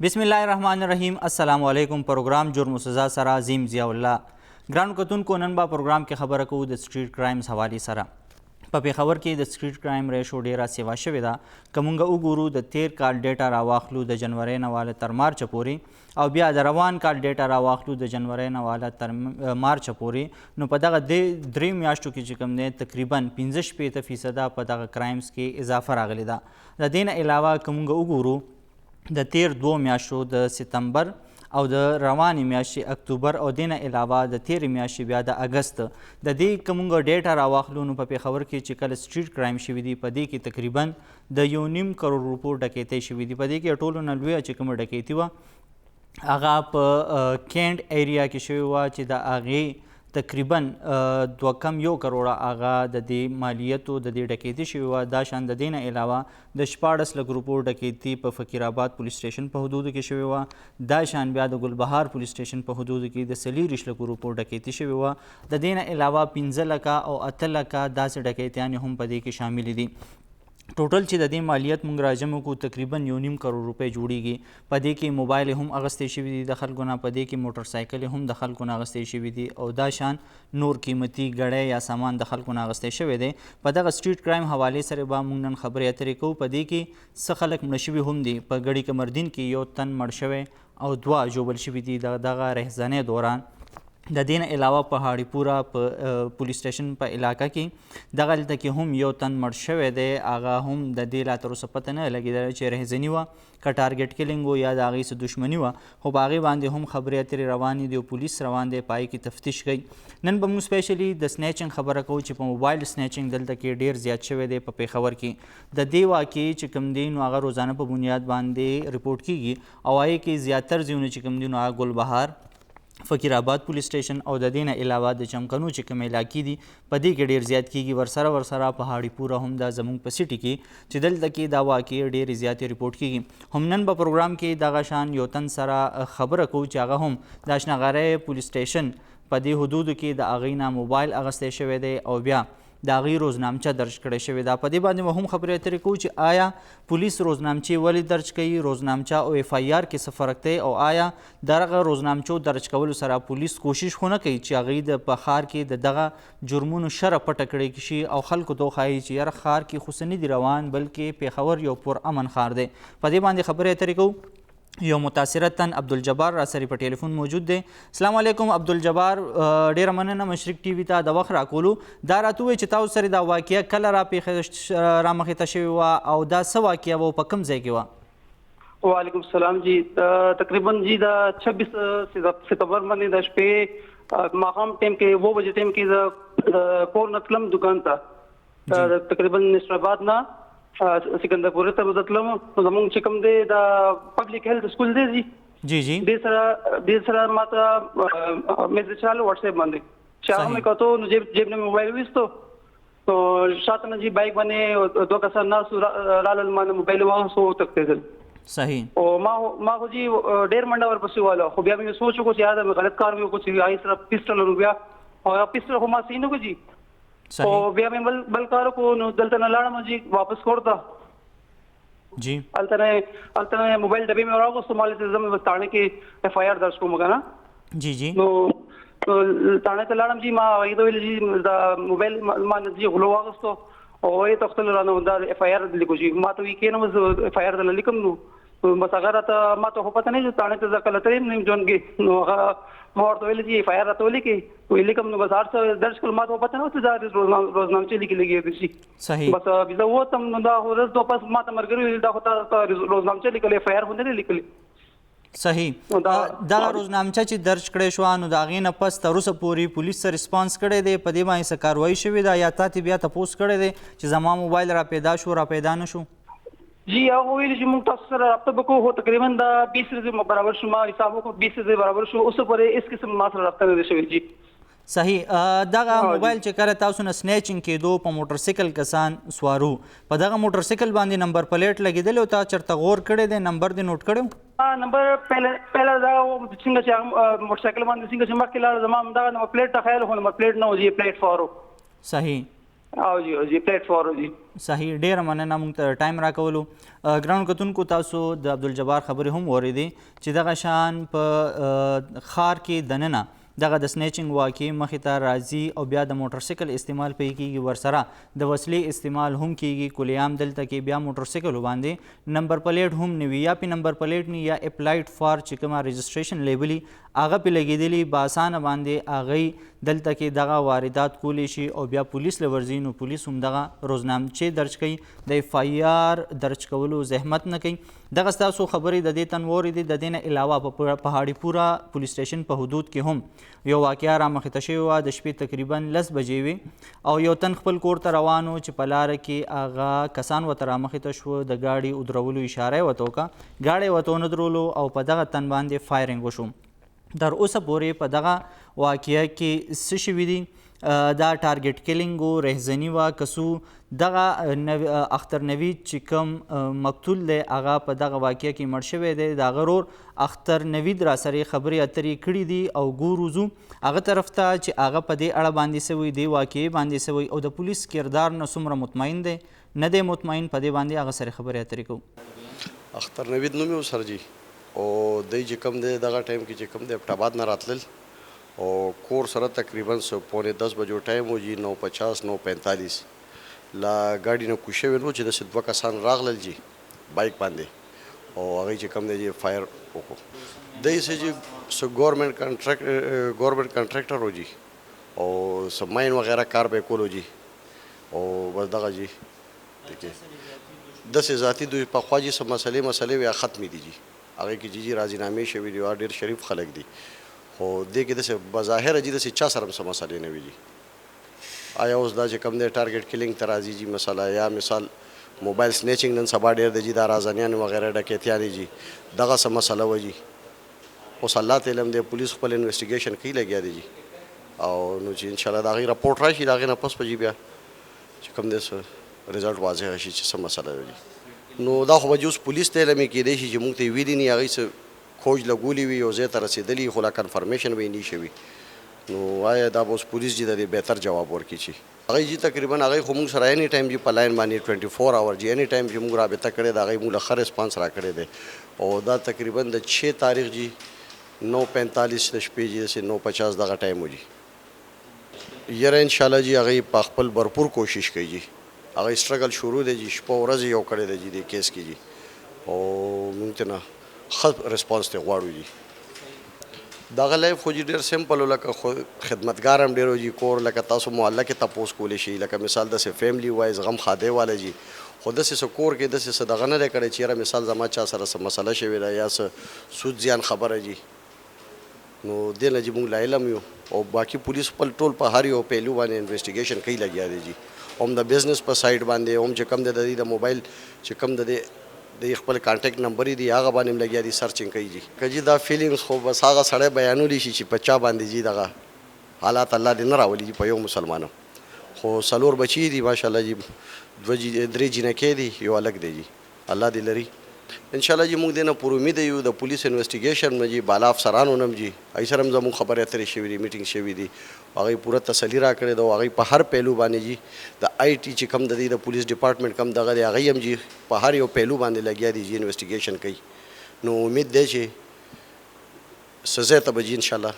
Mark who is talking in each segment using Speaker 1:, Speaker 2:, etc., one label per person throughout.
Speaker 1: बिस्मिल्लाहिर्रहमानिर्रहीम। अस्सलामु अलैकुम। प्रोग्राम जुर्म सज़ा सरा अजीम ज़ियाउल्लाह ग्राउंड कतुनको नन बा प्रोग्राम के खबर को द स्ट्रीट क्राइम्स हवाले सरा په پیښور کې د سټریټ کرایم ریشو ډیره سیوا شوې ده. که مونږ وګورو د تیر کال ډیټا راواخلو د جنورۍ نه واله تر مارچ پورې او بیا د روان کال ډیټا راواخلو د جنورۍ نه واله تر مارچ پورې، نو په دغه درې میاشتو کې چې کوم دی تقریبا 15% په دغه کرایمز کې اضافه راغلی ده. د دې نه علاوه که مونږ وګورو د تیر 2 میاشتو د ستمبر او د روانې میاشتې اکتوبر او دې نه علاوه د تیرې میاشتې بیا د اګست د دې که موږ ډیټا راواخلو نو په پیښور کې چې کله سټریټ کرایم شوي دي په دې کې تقریبا د 1.5 کروڑ روپو ډکیتۍ شوي دي. په دې کې ټولو نه لویه چې کومه ډکیتي وه هغه په کینټ ایریا کې شوې وه چې د هغې تقریبا 2.1 کروڑه هغه د دې مالیتو د دې ډکیتي شوې وه. دا شان د دې نه علاوه د 14 لک روپو ډکیتي په فقیر آباد پولیس سټیشن په حدودو کې شوې وه. دا شان بیا د ګلبهار پولیس سټیشن په حدودو کې د 40 لکو روپو ډکیتي شوې وه. د دې نه علاوه 15 لکه او 8 لکه داسې ډکیتیانې هم په دې کې شاملې دي. ټوټل چې د دې مالیت مونږ راجمع کو تقریبا 1.5 کروڑ روپۍ جوړیږي. په دې کې موبایل هم اغستې شوي دي د خلکو نه، په دې کې موټر سایکل هم د خلکو نه اغستې شوي دي او دا شان نور قیمتي ګړی یا سامان د خلکو نه اغستې شوی دی. په دغه سټریټ کرایم حوالې سره به مونږ نن خبرې اترې کوو. په دې کې څه خلک مړه شوي هم دي. په ګړي کمردین کې 1 تن مړ شوی او 2 ژوبل شوي دي دغه رهزنې دوران. د دې نه علاوه په هاړي پورا په پولیس سټیشن په علاقه کې دغلته کې هم 1 تن مړ شوی دی. هغه هم د دې لا تر اوسه پته نه لګېدله چې رهزني وه که ټارګټ کلینګ و یا د هغې څه دښمني وه، خو په هغې باندې هم خبرې اترې روانې دي او پولیس روان دی په هغې کې تفتیش کوي. نن به موږ سپیشلی د سنیچنګ خبره کوو چې په موبایل سنیچنګ دلته کې ډیر زیات شوی دی په پیښور کې. د دې واقعې چې کوم دی نو هغه روزانه په بنیاد باندې رپورټ کیږي او هغې کې زیاتر ځایونه چې کوم دی نو هغه ګلبهار، فقیر آباد پولیس سټیشن او د دې نه علاوه د چمکنو چې کوم علاقې دي په دې کې ډیر زیات کیږي. ورسره په هاړي پورا هم دا زموږ په سټي کې چې دلته کې دا واقعې ډیرې زیاتې رپورټ کیږي. هم نن په پروګرام کې دغه شان یو تن سره خبره کوو چې هغه هم د اشنغرۍ پولیس سټیشن په دې حدودو کې د هغې نه موبایل اغستی شوی دی او بیا د هغې روزنامچه درج کړی شوې ده. په دې باندې به هم خبرې اترې کوو چې آیا پولیس روزنامچې ولې درج کوي، روزنامچه او اف آی آر کې څه فرق دی او آیا دغه روزنامچو درج کولو سره پولیس کوشش خو نه کوي چې هغې په ښار کې د دغه جرمونو شره پټه کړی شي او خلکو ته وښایي چې یاره ښار کې خو څه نه دي روان بلکې پیښور یو پرامن ښار دی. په دې باندې خبرې اترې کوو. یو متاثره تن عبدالجبار را سره په ټلیفون موجود دی. السلام علیکم عبدالجبار، ډیره مننه مشرق ټي وي ته د وخت راکولو. دا راته ووایئ چې تاسو سره دا واقعه کله رامخې ته شوې وه او دا څه واقعه وه او په کوم ځای کې وه؟
Speaker 2: وعلیکم السلام جی. تقریبا جی دا 26 ستمبر باندې د شپې ماښام ټایم کې 2 بجې ټایم کې د کور نه تلم دکان ته، تقریبا نصر آباد نه سکندرپور ته وتلم. زموږ چې کوم دی د پبلک هیلث سکول دی
Speaker 1: جی جی
Speaker 2: دې سره ماته میسج راغلی واټس اپ باندې چې هغه مې کتو نو جیب نه موبایل ویستو نو شاته نه جی بایک باندې 2 کسان ناستو رالل، ما نه موبایل واخیستو وتښتېدل.
Speaker 1: صحیح.
Speaker 2: او ما خو جی ډېر منډه ورپسې واله، خو بیا مې سوچ وکړو چې یاره مې غلط کار مې وکړو چې هغې سره پیسټل ورو بیا او هغه پیسټل خو ما صحیح نه کړو جی. او بیا مې بل کار وکړو نو دلته نه لاړم جی واپس کور ته
Speaker 1: جی.
Speaker 2: هلته نه موبایل ډبې مې راوغوستو، ما هلته زه تاڼې کې اف آی آر درج کوم که نه.
Speaker 1: جی جی.
Speaker 2: نو تاڼې ته لاړم جی، ما هغې ته ویل جی دا موبایل ما نه جی غلو واغوستو او هغې تښتل رانه دا اف آی آر لیکو جی. ما ته وایي کښېنم زه اف آی آر درله لیکم. نو بس هغه راته ما ته خو پته نه چې تاڼې ته زه کله تلم نیم ژوند کې. نو هغه ما ورته ویل چې اف آی آر راته ولیکې، ویې لیکم. نو بس هر څه درج کړل، ما ته پته نه وه چې دا روزنامچې لیکلې شي.
Speaker 1: صحیح.
Speaker 2: بس زه ووتم نو دا خو ورځ 2 پس ما ته ملګري ویل دا خو تا روزنامچه لیکلې، اف آی آر خو نه دی لیکلې.
Speaker 1: صحیح. دغه روزنامچه چې درج کړی شوه نو د هغې نه پس تر اوسه پورې پولیس څه ریسپانس کړی دی؟ په دې باندې څه کاروایي شوې ده یا تا ته بیا تپوس کړی دی چې زما موبایل را پیدا شو را پیدا نه شو؟
Speaker 2: جی هغه ویل چې موږ تاسو سره رابطه وکړو، خو تقریبا دا 20 ورځې برابر شو، ما حساب وکړو 20 ورځې برابر شو، اوس پورې هېڅ قسم ما سره رابطه نه ده شوې جی.
Speaker 1: صحیح. دغه موبایل چې کله تاسو نه سنیچنګ کېدو په موټر سایکل کسان سوارو، په دغه موټر سایکل باندې نمبر پلیټ لګېدلی او تا چېرته غور کړی دی، نمبر دې نوټ کړی؟
Speaker 2: نمبر پهله دا څنګه چې موټر سایکل باندې څنګه چې مخکې لاړه زما همدغه نمبر پلیټ ته خیال خو نمبر پلیټ نه و جی، پلیټ 4 و.
Speaker 1: صحیح.
Speaker 2: او جی پلیټ 4 جی
Speaker 1: صحیح ډیره مننه موږ ته ټایم راکولو. ګرانو کتونکو تاسو د عبدالجبار خبرې هم واورېدې چې دغه شان په ښار کې دننه دغه د سنیچنګ واقعې مخې ته راځي او بیا د موټرسایکل استعمال پې کېږي، ورسره د وسلې استعمال هم کېږي. کلیام دلته کې بیا موټرسایکلو باندې نمبر پلیټ هم نه وي، یا پې نمبر پلیټ نه یا اپلایډ فار چې کومه رجسټریشن لیبلي هغه پې لګېدلي، په اسانه باندې هغوی دلته کې دغه واردات کولی شي او بیا پولیس له ورځي نو پولیس هم دغه روزنامچې درج کوي، د اف آی آر درج کولو زحمت نه کوي. دغه ستاسو خبرې د دې تن واورېدې. د دې نه علاوه په پهاړي پوره پولیس سټیشن په حدود کې هم یو واقعه رامخته شوې وه، د شپې تقریبا 10 بجې وې او یو تن خپل کور ته روان و چې په لاره کې هغه کسان ورته رامخته شوه، د ګاډي ودرولو اشاره یې ورته وکړه، ګاډی یې ورته ونه درولو او په دغه تن باندې فایرنګ وشو. تر اوسه پورې په دغه واقعه کې څه شوي دي؟ دا ټارګټ کیلینګ و، رهزني وه، کسو دغه اختر نوید چې کوم مقتول دی هغه په دغه واقعه کې مړ شوی دی، د هغه ورور اختر نوید را سره خبرې اترې کړي دي او ګورو ځو هغه طرف ته چې هغه په دې اړه باندې سوی، دې واقعې باندې سوی او د پولیس کردار نه څومره مطمئن دی نه دی مطمئن، په دې باندې هغه سره خبرې اترې کوو.
Speaker 3: اختر نوید نوم یې سر جي او دی چې کوم دی دغه ټایم کې چې کوم دی ابټاباد نه راتلل او کور سره تقریبا 9:45 بجو ټایم و جي 9:50 9:45 لا ګاډي نه کوشش ونو چې د دوه کسان راغلل جي بایک باندې او هغه چې کوم دی جي فایر وکړو. دی چې ګورنمنت کنټراکټر و جي او سماین وغیرہ کار به کولو جي او بس دغه جي داسې ذاتي دوی په خوا جي څه مسلې بیا ختمې دي جي هغه کې جي راضینامې شوي دي او ډېر شریف خلک دي، خو دې کې داسې بظاهره جي داسې چا سره هم څه مسلې نه وي جي. آیا اوس دا چې کوم دی ټارګټ کیلینګ ته راځي جي مسله یا مثال موبایل سنیچنګ نن سبا ډېر دی جي دا رازنیان وغیرہ ډکیتیانې جي دغه څه مسله وه جي. اوس الله ته علم دی پولیس خپل انویسټیګیشن کوي لګیا دی جي او نو چې انشاءالله د هغې رپورټ راشي د هغې نه پس به جي بیا چې کوم دی رزلټ واضح شي چې څه مسله ده جي. نو دا خو به جي اوس پولیس ته علم یې کیدی شي چې موږ ته یې ویلي نه هغوی څه کھوج لګولي وي یو ځای ته رسېدلي خو لا کنفرمیشن به یې نه شوي. نو آیا دا به اوس پولیس جي د دې بهتر جواب ورکړي چې هغوی جي تقریبا هغوی خو موږ سره اني ټایم جي په لاین باندې 24 اور جي اني ټایم چې موږ رابطه کړې ده هغوی موږ له ښه ریسپانس راکړی دی او دا تقریبا د 6 تاریخ جي 9:45 د شپې جي داسې 9:50 دغه ټایم و جي. یاره انشاءالله جي هغوی په خپل بھرپور کوشش کوي جي، هغوی سټرګل شروع دی جي، شپه ورځ یو کړی دی جي دې کیس کې جي او موږ ته نه ښه ریسپانس ته غواړو جي. دغه لایف خو جي ډېر سمپل و، لکه خدمتګار هم ډېر و جي، کور لکه تاسو محله کې تپوس کولی شي، لکه مثال داسې فیملی وایز غم خادی والا جي، خو داسې څه کور کې داسې څه دغه نه دی کړی چې یاره مثال زما چا سره څه مسله شوې ده یا څه سود زیان خبره جي. نو دې نه جي موږ لا علم یو او باقي پولیس خپل ټول په هر یو پهلو باندې انویسټیګیشن کوي لګیا دی جي. هم د بزنس په سایډ باندې هم چې کوم د دې د موبایل چې کوم د خپل کانټیکټ نمبر دی هغه باندې هم لګیا دي سرچنګ کوي جي. که جي دا فیلینګس خو بس هغه سړی بیانولی شي چې په چا باندې جي دغه حالات الله دې نه راولي جي په یو مسلمانو. خو 4 بچي دي ماشاءالله جي، 2 جینکې دي، یو هلک دی جي، الله دې لري. انشاءالله جي موږ دې نه پر امید یو د پولیس انویسټیګیشن نه جي بالا افسرانو نه هم جي هغوی سره هم زموږ خبرې اترې شوي دي، میټینګ شوي دي، هغوی پوره تسلي راکړې ده او هغوی په هر پهلو باندې جي د آی ټي چې کوم د دې د پولیس ډپارټمنټ کوم دغه دی هغوی هم جي په هر یو پهلو باندې لګیا دي جي انویسټیګیشن کوي. نو امید دی چې څه ځای ته به جي انشاءالله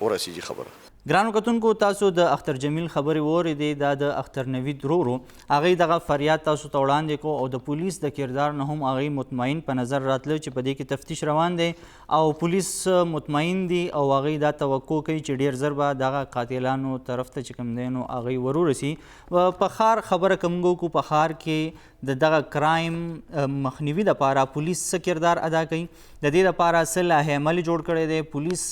Speaker 3: ورسېږي خبره.
Speaker 1: ګرانو کتونکو تاسو د اختر جمیل خبرې واورېدې، دا د اختر نوید ورو هغوی دغه فریاد تاسو ته وړاندې کو او د پولیس د کردار نه هم هغوی مطمئن په نظر راتلو چې په دې کې تفتیش روان دی او پولیس مطمئن دي او هغوی دا توقع کوي چې ډېر ژر به دغه قاتلانو طرف ته چې کوم دی نو هغوی ورورسي. په ښار خبره که موږ وکړو، په ښار کې د دغه کرایم مخنیوي دپاره پولیس څه کردار ادا کوي، د دې دپاره څه لایحه عمل جوړ کړی دی، پولیس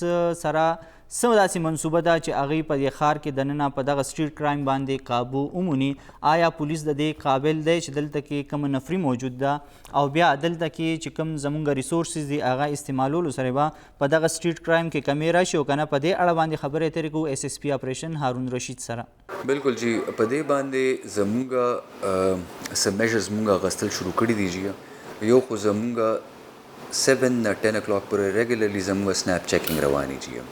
Speaker 1: سره څه داسې منصوبه ده چې هغوی په دې ښار کې دننه په دغه سټریټ کرایم باندې قابو وموني. آیا پولیس د دې قابل دی چې دلته کې کوم نفري موجود ده او بیا دلته کې چې کوم زمونږ ریسورسز دي هغه استعمالولو سره به په دغه سټریټ کرایم کې کمی راشي او که نه؟ په دې اړه باندې خبرې اترې کوو ایس ایس پي اپریشن هارون رشید سره.
Speaker 4: بالکل جی، په دې باندې زمونږ څه میژرز مونږ اخیستل شروع کړي دي جی. یو خو زمونږ 7 نه 10 o'clock پورې ریګولرلی زمونږ سنیپ چیکینګ روانې جی.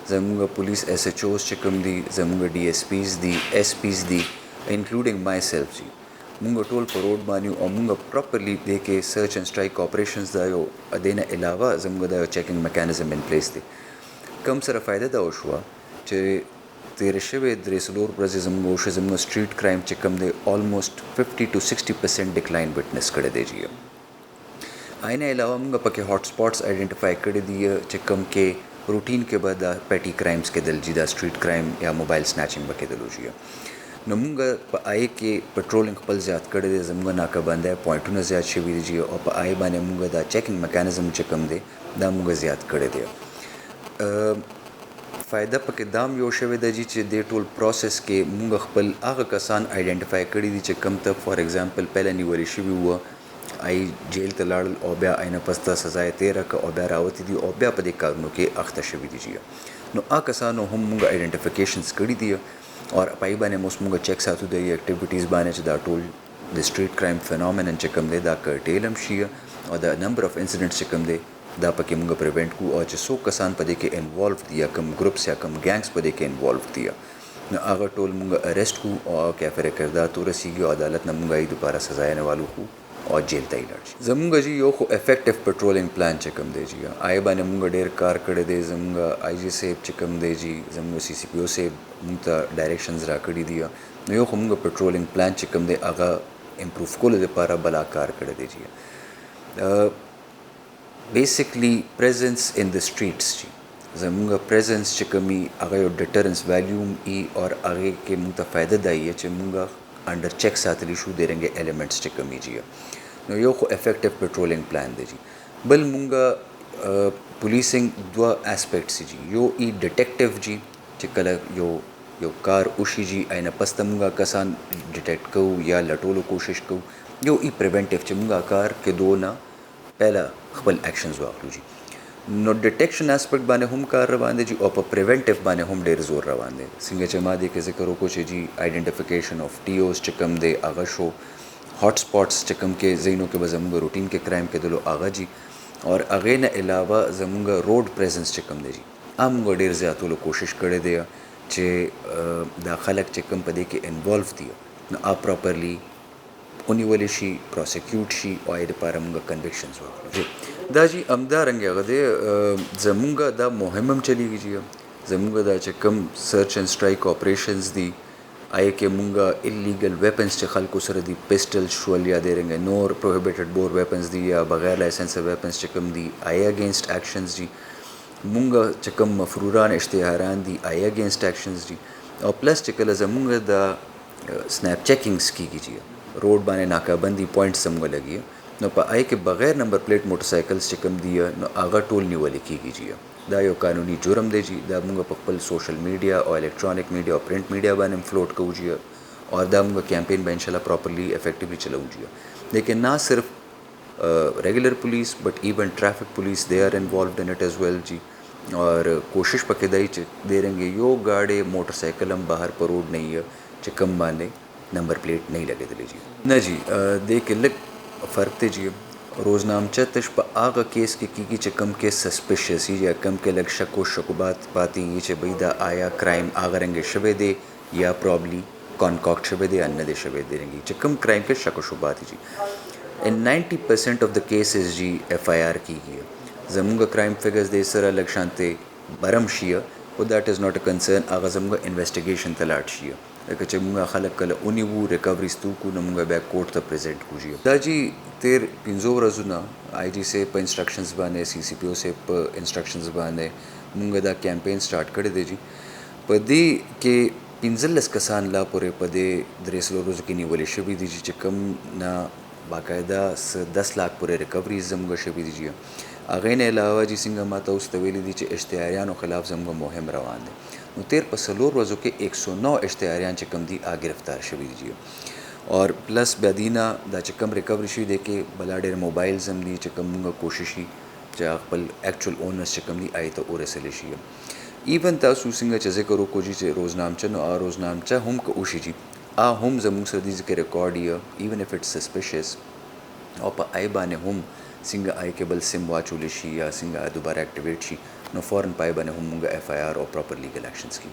Speaker 4: زمونږ پولیس ایس ایچ اوز چې کوم دي، زمونږ ډي ایس پیز دي، ایس پیز دي इंक्लूडिंग माई सेल्फ जी मुंगा टोल पर रोड बानियो और मुंगा प्रॉपरली दे के सर्च एंड स्ट्राइक ऑपरेशंस दा यो अदेना अलावा जमुंगा दा चेकिंग मैकेनिज्म इन प्लेस थे कम सर फ़ायदा दा हुआ चे तेरे शवे द्रेसलोर प्रजे जमुंगा स्ट्रीट क्राइम चे कम दे ऑलमोस्ट 50 to 60% डिक्लाइन विटनेस करे दे जी आइने अलावा मुंगा पके हॉटस्पॉट्स आइडेंटिफाई करे दिए चे कम के रूटीन के बाद पेटी क्राइम्स के दिल जीदा स्ट्रीट क्राइम या मोबाइल स्नैचिंग बके दिल जी नमुंगा आए के पेट्रोलिंग खपल ज़्यादा करे दे जमुंगा नाका बंद है पॉइंटों ने ज़्यादा शिविर जी और आए बाने मुंगा दा चेकिंग मैकेनिज्म चे कम दे दा मुंगा ज़्यादा करे दे फ़ायदा पके दाम यो शवे दा जी चे दे टोल प्रोसेस के मुंगा खपल आगा कसान आइडेंटिफाई करे दी चे कम तब फॉर एग्जांपल पहले निवली शिवी हुआ आई जेल तलाड़ ओब्या आइना पस्ता सजाए तेरा का ओब्या रावती दी ओब्या पदे कारणों के अख्ता शवी दी जी नो आ कसानो हम मुंगा आइडेंटिफिकेशंस करी दिया और पाई बाने मोस मुंगा चेक साथु दे एक्टिविटीज़ बाने च दा toll the street crime phenomenon च कम दे दा कर्टेलम शिया और द नंबर ऑफ इंसिडेंट्स च कम दे दा पके मुंगा प्रिवेंट को और सो कसान पदे के इन्वॉल्व दिया कम ग्रुप्स या कम गैंग्स पदे के इन्वॉल्व दिया न आगा टोल मुंगा अरेस्ट को और कैफरे करदा तो रसीगी अदालत न मुंगा दोबारा सजाने वालों को और जेल तई लड़ जमुंगा जी यो को इफेक्टिव पेट्रोलिंग प्लान चकम दे जी आए बाने मुंगा डेर कार करे दे जमुंगा IG से चकम दे जी जमुंगा CCPO से मुंगा डायरेक्शंस रा कड़ी दिया न यो को मुंगा पेट्रोलिंग प्लान चकम दे आगा इम्प्रूव को ले पारा बला कार करे दे जी basically presence in the streets जी जमुंगा प्रेजेंस चकमी आगा यो डिटरेंस वैल्यूम ई और आगे के मुंगा फ़ायदा दाई है चमुंगा अंडर चेक सातली शू दे रहेंगे एलिमेंट्स चकमी जी नो यो को इफेक्टिव पेट्रोलिंग प्लान दे जी बल मुंगा पुलिसिंग दो एस्पेक्ट्स जी यो ई डिटेक्टिव जी चिकल यो कार उशी जी आइना पस्त मुंगा कसान डिटेक्ट को या लटोलो कोशिश को यो ई प्रिवेंटिव च मुंगा कार के दो ना पहला खपल एक्शंस वाखलू जी नो डिटेक्शन एस्पेक्ट बाने हम कार रवान जी और प्रिवेंटिव बाने हम डेर जोर रवान दे सिंगे चमा दे के जिक्र को जी आइडेंटिफिकेशन ऑफ TOs चकम दे आगा शो हॉटस्पॉट्स चकम के जैनों के बजमुंगा रूटीन के क्राइम के दिलो आगा जी और आगे न अलावा जमुंगा रोड प्रेजेंस चकम दे जी आमुंगा डेर ज़्यादा लो कोशिश करे दिया चे दाखलक चकम पदे के इन्वॉल्व दिया न आ प्रॉपरली उन्हीं वाले शी प्रोसिक्यूट शी और ये पारा मुंगा कन्विक्शंस वाला जी दा जी अमदा रंगे अगदे जमुंगा दा मुहिमम चली गई जी जमुंगा दा चकम सर्च एंड स्ट्राइक ऑपरेशंस दी आए के मुंगा इलीगल वेपन्स च खल को सर दी पिस्टल शुअल या दे रहेंगे नोर प्रोहिबिटेड बोर वेपन्स दी या बगैर लाइसेंस वेपन्स चकम दी आए अगेंस्ट एक्शंस जी मुंगा चकम मफरूरान इश्तिहारान दी आए अगेंस्ट एक्शंस जी और प्लस चकल जमुंगा दा स्नैप चेकिंग्स की कीजिए रोड बाने नाकाबंदी पॉइंट समूह लगी है न आए के बगैर नंबर प्लेट मोटरसाइकिल्स चिकम दिया न आगा टोल नहीं वाली की कीजिए दा यो कानूनी जुर्म दे जी दा मुंगा पकपल सोशल मीडिया और इलेक्ट्रॉनिक मीडिया और प्रिंट मीडिया बाने फ्लोट को जिया और दा मुंगा कैंपेन बा इंशाल्लाह प्रॉपरली इफेक्टिवली चलाऊँ जिया लेकिन ना सिर्फ regular police but even traffic police they are involved in it as well जी और कोशिश पकेदाई दे रहेंगे यो गाड़े मोटरसाइकिल हम बाहर पर रोड नहीं है चिकम बाने नंबर प्लेट नहीं लगे दिले जी न जी देख लग फ़र्क थे जी रोज़नामचा तश प आगा केस के की चकम के सस्पिशियस या कम के लग शको शकुबात पाती ये चे बैदा आया क्राइम आगा रंगे शबे दे या प्रॉब्ली कॉन्कॉक्ट शबे दे अन्य दे शबे दे रहेंगी चकम क्राइम के शको शुबात जी इन 90% ऑफ द केसेस जी FIR की गई जमुंगा क्राइम फिगर्स दे सर अलग शांते बरम शिया और that is not a concern आगा जमुंगा इन्वेस्टिगेशन तलाट शिया लेकिन मुंगा खलक कल उन्हीं वो रिकवरीज तू को नमुंगा बैक कोर्ट तक प्रेजेंट कुजिए दाजी तेर पिंजो रजुना IG से प इंस्ट्रक्शंस बाने CCPO से प इंस्ट्रक्शंस बाने मुंगा दा कैंपेन स्टार्ट कर दे जी पदी के पिंजलस कसान ला पुरे पदे द्रेसलो रोज की निवले शबी दीजी चिकम ना बाकायदा 10 लाख पुरे रिकवरीज जमुंगा शबी दीजिए आगे ने अलावा जी सिंगा माता उस तवेली दी इश्तिहारियान खिलाफ जमुंगा मुहिम रवान है नुतेर पसलोर रोज़ों के 109 इश्तिहारियान चकम दी आ गिरफ्तार शबी दीजिए और प्लस बेदीना दा चकम रिकवरी शी दे के बलाडेर मोबाइल जमली चकम मुंगा कोशिशी चा पल एक्चुअल ओनर्स चकम दी आई तो और सलेशी इवन ता सुसिंगा चजे करो को जी चे रोज़नामचा नो आ रोज़नामचा हम को उशी जी आ हम जमुंग सर्दी के रिकॉर्ड या इवन इफ इट्स सस्पिशियस और पा आई बाने हम सिंगा आई केबल सिम वाच उलिशी या सिंगा दोबारा एक्टिवेट शी नो फॉरन पाई बने हम मुंगा FIR और प्रॉपर लीगल एक्शंस की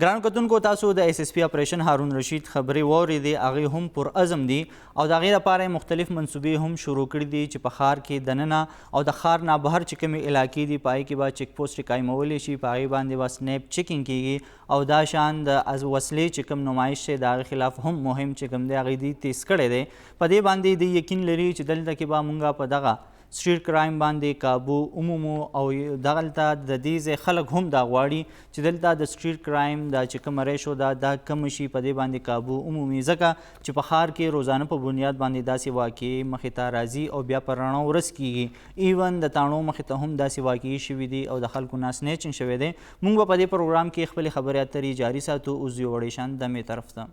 Speaker 1: ګرانو کتونکو تاسو د اس اس پی اپریشن هارون رشید خبرې واورېدې. هغې هم پر عزم دي او د هغې لپاره مختلف منصوبې هم شروع کړي دي چې په ښار کې دننه او د ښار نه بهر چې کومې علاقې دي په هغې کې به چیک پوسټ قایمولی شي، په هغې باندې به سنیپ چیکینګ کیږي او دا شان د وسلې چې کوم نمایش دی د هغې خلاف هم مهم چې کوم دی هغې دوی تیز کړی دی. په دې باندې دوی یقین لري چې دلته کې به مونږ په دغه سټریټ کرایم باندې کابو عمومو او دغلته د دې ځای خلک هم دا غواړي چې دلته د سټریټ کرایم دا چې کومه ریشو ده دا کم شي، په دې باندې کابو عمومي، ځکه چې په ښار کې روزانه په بنیاد باندې داسې واقعې مخې ته راځي او بیا په رڼا ورځ کیږي. ایون د تاڼو مخې ته هم داسې واقعې شوي دي او د خلکو نه سنیچنګ شوی دی. موږ به په دې پروګرام کې خپلې خبرې اترې جاري ساتو. اوس یو وړې شان دمې طرف ته.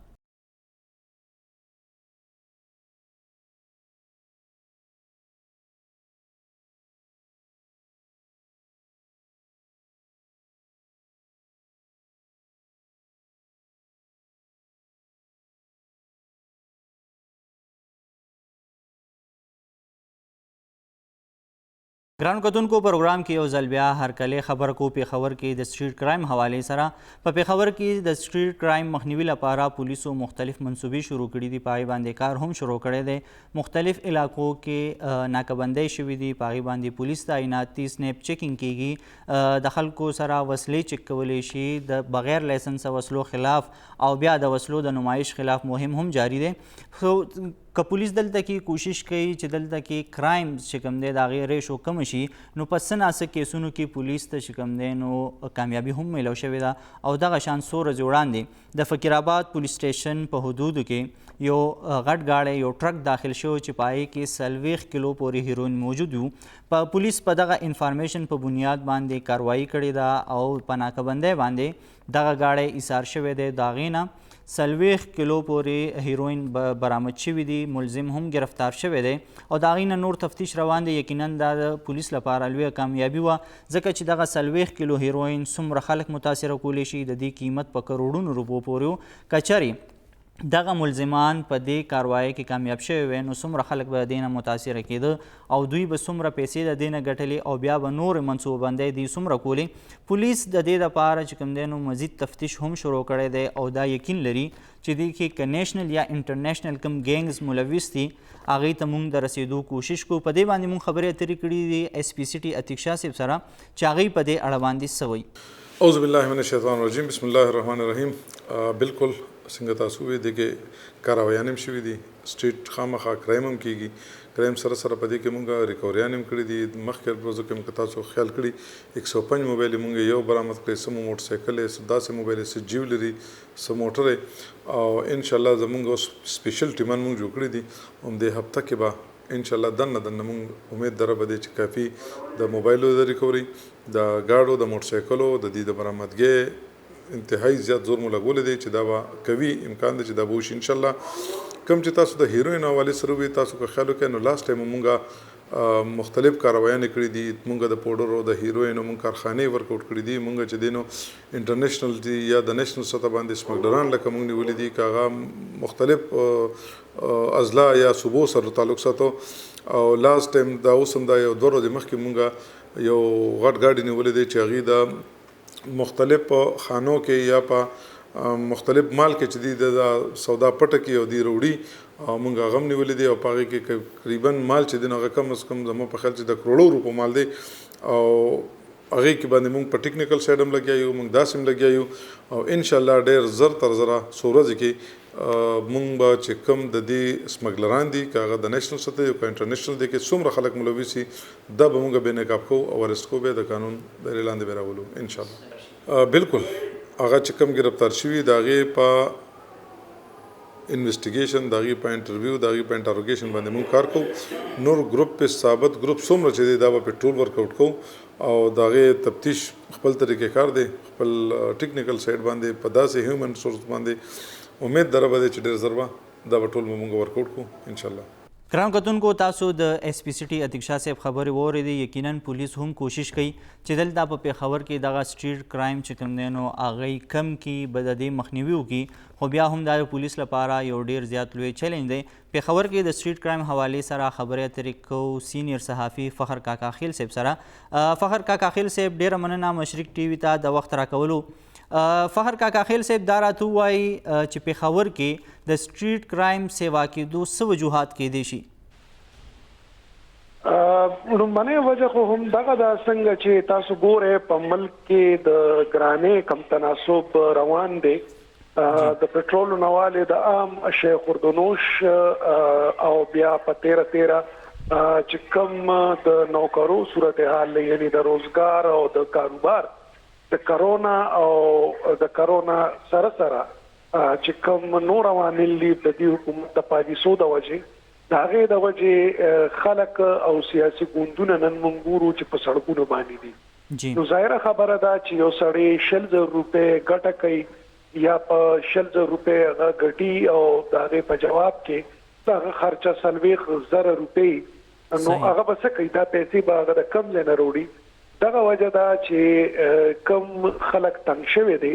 Speaker 1: ګرانو کتونکو پروګرام کې یو ځل بیا هرکلی خبر کو پیښور کې د سټریټ کرایم حوالې سره. په پیښور کې د سټریټ کرایم مخنیوي لپاره پولیسو مختلف منصوبې شروع کړي دي، په هغې باندې کار هم شروع کړی دی. مختلف علاقو کې ناکهبندۍ شوي دي، په هغې باندې پولیس تعیناتي، سنیپ چیکینګ کیږي، د خلکو سره وسلې چیک کولی شي، د بغیر لایسنسه وسلو خلاف او بیا د وسلو د نمایش خلاف مهم هم جاری دی. که پولیس دلته کې کوشش کوي چې دلته کې کرایم چې کوم دی د هغې ریشو کمه شي، نو په څه ناڅه کیسونو کې پولیس ته چې کوم دی نو کامیابي هم میلاو شوې ده. او دغه شان څو ورځې وړاندې د فقیر آباد پولیس سټیشن په حدودو کې یو غټ گاډی یو ټرک داخل شو چې په هغې کې 40 کیلو پورې هیروین موجود وو. پولیس په دغه انفارمیشن په بنیاد باندې کاروایي کړې ده او په ناکهبندۍ باندې دغه گاډی ایثار شوی دی. د هغې نه 40 کیلو پورې هیروین برآمد شوي دي، ملزم هم گرفتار شوی دی او د هغې نه نور تفتیش روان دی. یقینا دا د پولیس لپاره لویه کامیابي وه، ځکه چې دغه 40 کیلو هیروین څومره خلک متاثره کولی شي، د دې قیمت په کروړونو روپو پورې و. که چرې دغه ملزمان په دې کاروایۍ کې کامیاب شوي وی، نو څومره خلک به د دې نه متاثره کېده او دوی به څومره پیسې د دې نه ګټلې او بیا به نورې منصوبه بندۍ دوی څومره کولې. پولیس د دې دپاره چې کوم دی نو مزید تفتیش هم شروع کړی دی او دا یقین لري چې دې کې که نیشنل یا انټرنیشنل کوم ګینګز ملوث دي هغې ته موږ د رسېدو کوشش کوو. په دې باندې موږ خبرې اترې کړي دي اس پی سی ټي عتیق شاه صاحب سره چې هغوی په دې اړه باندې څه وایي.
Speaker 5: اعوذ بالله من الشیطان الرجیم، بسم الله الرحمن الرحیم. بالکل څنګه تاسو وی دي کې کاروایان هم شوي دي، سټریټ خامخا کرایم هم کیږي، کرایم سره سره په دې کې مونږ ریکوریان هم کړي دي. مخکې ورځو کې مونږ تاسو خیال کړي 105 موبایل مونږ یو برآمد کړی، سمو موټر سایکل داسې موبایل سه جیولري سه موټر او ان شاء الله زمونږ سپیشل ټیمان مونږ جوړ کړي دي. هم دې هفته کې به ان شاء الله دنه مونږ امید دره به دې چې کافي د موبایلو د ریکوري، د گاډو، د موټر سایکلو د دې د برآمدګۍ انتهایی زیات زور مو لګولی دی چې دا به کوي، امکان دی چې دا به وشي ان شاء الله. کوم چې تاسو د هیروین حوالې سره وي، تاسو که خیال وکړئ نو لاست ټایم مونږ مختلف کاروایانې کړي دي. مونږ د پوډرو د هیروینو مونږ کارخانې ورکاوټ کړي دي. مونږ چې دی نو انټرنیشنل دي یا د نیشنل سطح باندې سمګلران لکه مونږ نیولي دي، که هغه مختلف اضلاع یا صوبو سره تعلق ساتو. او لاست ټایم دا اوس هم دا یو 2 ورځې مخکې مونږ یو غټ ګاډي نیولې دی چې هغې د مختلف خانو کې یا په مختلف مال کې چې دی د سودا پټه کې او دی وروړي او مونږ هغه هم نیولې دی او په هغې کې تقریبا مال چې دی نو هغه کم از کم زما په خیال چې د کروړو روپو مال دی او هغې کې باندې مونږ په ټیکنیکل سایډ هم لګیا یو، مونږ داسې هم لګیا یو او انشاءالله ډېر زر تر زره څو ورځې کې مونږ به چې کوم د دې سمګلران دي، که هغه د نیشنل سطح او که انټرنیشنل دی، کې څومره خلک ملوث وي دا به مونږ بې نقاب کوو او ارست کوو، بیا د قانون دایرې لاندې به راولو انشاءالله. بالکل هغه چې کوم گرفتار شوي د هغې په انویسټیګیشن، د هغې په انټرویو، د هغې په انټروګیشن باندې مونږ کار کوو. نور ګروپ په ثابت ګروپ څومره چې دی دا به په ټول ورکاوټ کوو او د هغې تفتیش خپل طریقې کار دی، خپل ټیکنیکل سایډ باندې په داسې هیومن سورس باندې امید دره به دی چې ډېر زر به دا به ټول به مونږ ورکاوټ کوو انشاءالله.
Speaker 1: ګرانو کتونکو تاسو د اس پی سی ټي عتیق شاه صاحب خبرې واورېدې. یقینا پولیس هم کوشش کوي چې دلته په پیښور کې دغه سټریټ کرایم چې کوم دی نو هغوی کم کړي، به د دې مخنیوي وکړي، خو بیا هم دا د پولیس لپاره یو ډېر زیات لوی چیلنج دی. پیښور کې د سټریټ کرایم حوالې سره خبرې اترې کوو سینیر صحافي فخر کاکا خیل صاحب سره. فخر کاکا خیل صاحب ډېره مننه مشرق ټي وي ته د وخت راکولو. فخر کاکا خیل صاحب دا راته ووایي چې پېښور کې د سټریټ کرایم سیوا کېدو څه وجوهات کېدی شي؟
Speaker 6: لومبنۍ وجه خو هم دغه ده څنګه چې تاسو ګورئ په ملک کې د ګرانۍ کم تناسب روان دی د پټرولو نواله د عام شی خوردونوش او بیا په 13 چې کوم د نوکرو صورتحال یعنی د روزګار او د کاروبار د کرونا او د کرونا سره چې کوم نور عوامل دي د حکومت د پالیسو د وجه داغه د وجه خلک او سیاسي ګوندونه نن منګورو چې په سړکونو باندې دي نو ظاهره خبره ده چې یو سړی 100,000 روپے ګټه کوي یا په 100,000 روپے ګټي او داغه په جواب کې داغه خرچه 30,000 روپے نو هغه بس کوي دا پیسې به د کم نه وروړي دغه وجه ده چې کم خلک تنګ شوي دي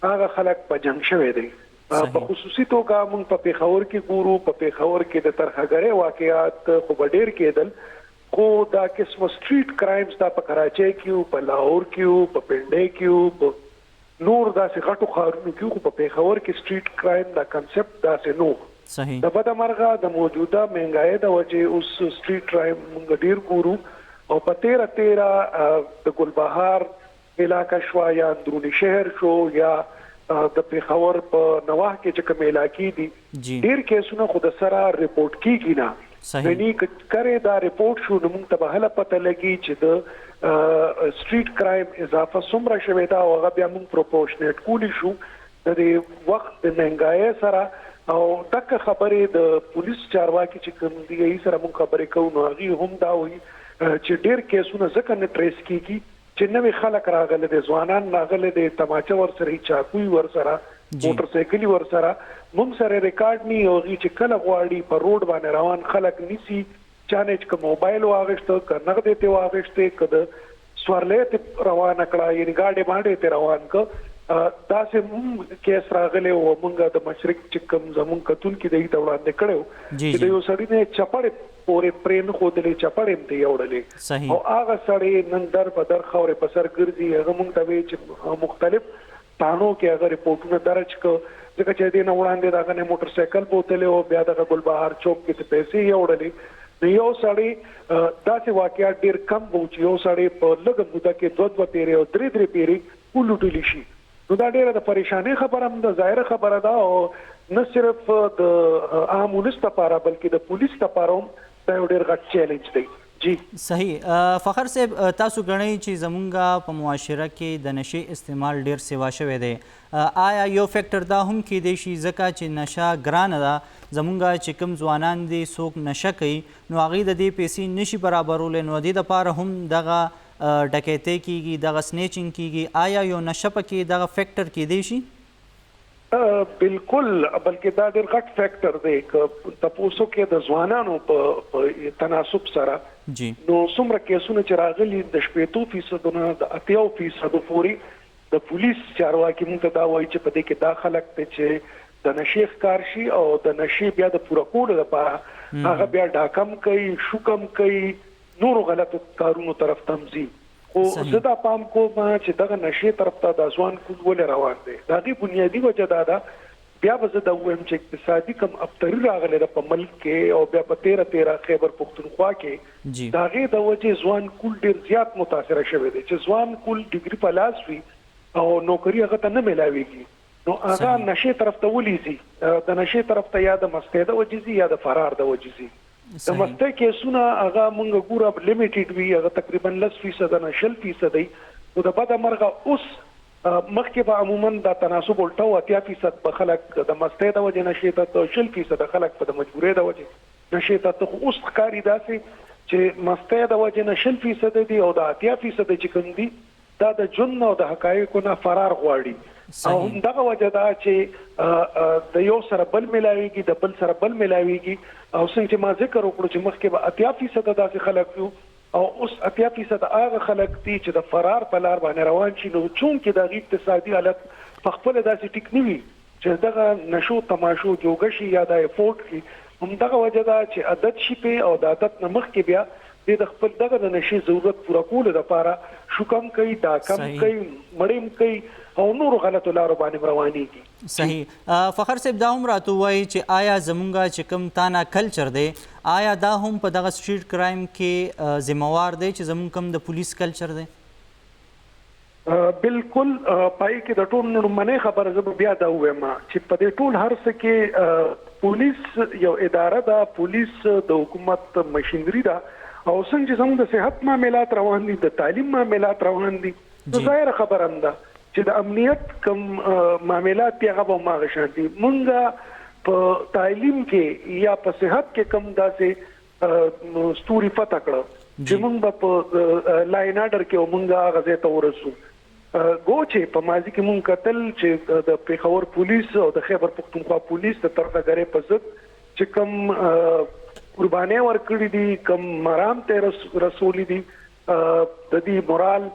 Speaker 6: هغه خلک په جنگ شوي دي په خصوصي توګه موږ په پېښور کې ګورو په پېښور کې د ترخګرۍ واقعات خو ډېر کېدل خو دا قسم سټریټ کرایمز دا په کراچۍ کې په لاهور کې په پنډۍ کې نور داسې غټو ښارونو کې خو په پېښور کې سټریټ کرایم دا کنسپټ داسې نو
Speaker 1: صحیح
Speaker 6: د بده مرغه د موجوده مهنګای د وجه اوس سټریټ کرایم موږ ډېر ګورو او په 13 د ګلبهار علاقه شو یا اندرونی شهر شو یا د پېښور په نواه کې چې کوم علاقې دي ډېر کیسونه خود سره ریپورت کیږي نه یعنی کړه دا ریپورت شو نو موږ ته به هله پته لګي چې د سټریټ کرایم اضافه څومره شوې ده او هغه بیا موږ پروپورشنیټ کولی شو د وخت د مهنګای سره او دغه خبرې د پولیس چارواکي چې کوم دی یې سره موږ خبرې کوو نو هغه هم دا وایي چې ډېر کیسونه ځکه نه ټریس کیږي چې نوې خلک راغله د ځوانان راغله د تماچا ور سره چاقوي ور سره موټر سایکل ور سره موږ سره ریکارډ نی او چې کله غواړي په روډ باندې روان خلک نیسی چانه چې موبایل واغښته کنه دته واغښته کده سوارلې روان کړه یعنی گاډي باندې ته روان ک دا سه کیس راغله او موږ د مشرق چې کوم زمون کتون کې دی ته وړاندې کړو چې یو سړی نه چپړې پورې پرین خو دلې چپړې ته یوړلې او هغه سړی نن در په در خورې په سر ګرځي هغه موږ ته وی چې مختلف تانو کې هغه ریپورتونه درج ک ځکه چې دې نه وړاندې دا نه موټر سایکل بوتلې او بیا د ګلبهار چوک کې پیسې یوړلې نو یو سړی داسې واقعیت ډېر کم وو چې یو سړی په لږه موده کې 2 پیری او 3 پیری ولټلی شي نو دا ډېره د پریشانۍ خبره هم د ظاهره خبره ده او نه صرف د عام ولس لپاره بلکې د پولیس لپاره هم دا یو ډېر غټ چیلنج دی جی
Speaker 1: صحیح فخر صاحب تاسو غنئ چې زمونږ په معاشره کې د نشي استعمال ډېر سیوا شوی دی آیا یو فیکټر دا هم کېدی شي ځکه چې نشه ګرانه ده زمونږ چې کوم ځوانان دي څوک نشه کوي نو هغوی د دې پیسې نشي برابرولی نو دې دپاره هم دغه ډکیتۍ کیږي دغه سنیچنګ کیږي آیا یو نشه پکې دغه فیکټر کېدی شي؟
Speaker 6: بالکل بلکې دا ډېر غټ فیکټر دی که تاسو کې د ځوانانو په تناسب سره نو څومره کیسونه چې راغلي د 80% نه د 80% پورې د پولیس چارواکي موږ ته دا وایي چې په دې کې دا خلک ته چې د نشي ښکار شي او د نشي بیا د پوره کولو لپاره هغه بیا ډاکم کوي شوکم کوي نور غلطو کارونو طرف تمزي خو زدا پام کوم چې دغه نشي طرف ته د ځوان کول ول روان دي دا غي بنیادی وجه دا بیا به زه دا وایم چې اقتصادي کم ابتری راغله په ملک کې او بیا په 13 خیبر پختونخوا کې دا غي د وجه ځوان کول ډیر زیات متاثر شوی دی چې ځوان کول ډیګري په لاس وي او نوکری هغه ته نه ملاويږي نو هغه نشي طرف ته ولېزي د نشي طرف ته یا د مسته د وجزي یا د فرار د وجزي د مسته کیسونه هغه مونږ ګوره لیمیټډ وی هغه تقریبا 10% نه 10% دی او د بده مرغه اوس مخکې به عموما د تناسب الټو 80% په خلک د مسته د وجه نشي ته 10% د خلک په مجبورې د وجه نشي ته اوس ښکاری داسې چې مسته د وجه نه 10% دی او د 80% چې کوم دی دا د جن او د حقایقو نه فرار غواړي او دغه وجه دا چې د یو سره بل ملاويږي د بل سره بل ملاويږي او څنګه ما ذکر وکړو چې مخکې به 80% داسې خلک یو او اوس 80% هغه خلک دي چې د فرار په لار باندې روان شي نو چون کې د اقتصادي حالت په خپل داسې ټیک نیوي چې دغه نشو تماشو جوګشي یا د افورت کې هم دغه وجه دا چې عادت شي په او د عادت نمخ کې بیا د خپل دغه نشي ضرورت پوره کول لپاره شو کم کوي دا کم کوي مړیم کوي او نور غلط لارو باندې روانيږي.
Speaker 1: صحیح. فخر صاحب دا هم راته وایي چې آیا زمونږ چې کوم تانا کلچر دی آیا دا هم په دغه سټریټ کرایم کې ذمہوار دی چې زمونږ کوم د پولیس کلچر دی؟
Speaker 6: بالکل پای کې د ټول نړمنې خبره زه بیا دا وایم چې په دې ټول هر څه کې پولیس یو اداره ده، پولیس د حکومت ماشينري ده، او څنګه چې زموږ د صحت معاملات روان دي، د تعلیم معاملات روان دي، ظاهر خبره هم ده چې د امنیت کوم معاملات هغه به ماغه شانتي. مونږه په تعلیم کې یا په صحت کې کم داسې ستوري فتح کړه چې مونږ په لاین آرډر کې مونږه غزه ته ورسو. ګوچې په ماضي کې مونږ قتل چې د پیښور پولیس او د خیبر پختونخوا پولیس د ترخګرې په ضد چې کم قرباني ورکړي دي، کم مرام ته رسولي دي، د دې مورال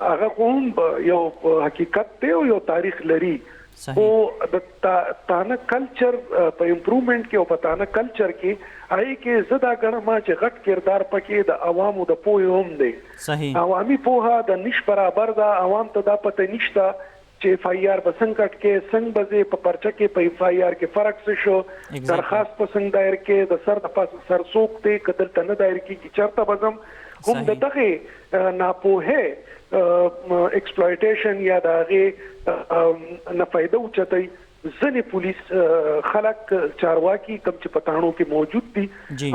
Speaker 6: هغه کوم یو حقیقت ته یو تاریخ لري. او د تانه کلچر په امپروومنت کې او په تانه کلچر کې آی کې زدا غنما چې غټ کردار پکې د عوامو د پوهه هم دی.
Speaker 1: صحیح.
Speaker 6: عوامي پوهه د نش برابر ده، عوام ته دا پته نشته چې اف آی آر بسنګ کټ کې څنګه بځه په پرچه کې په اف آی آر کې فرق څه شو، درخواست په څنګه دایر کې د سر د پاس سر سوق ته کدل تنه دایر کې چرته بزم هم د دغه ناپوهه ایکسپلویټیشن یا دغه نه فائدہ اوچتای. ځنې پولیس خلک چارواکي کم چې پټانو کې موجود دي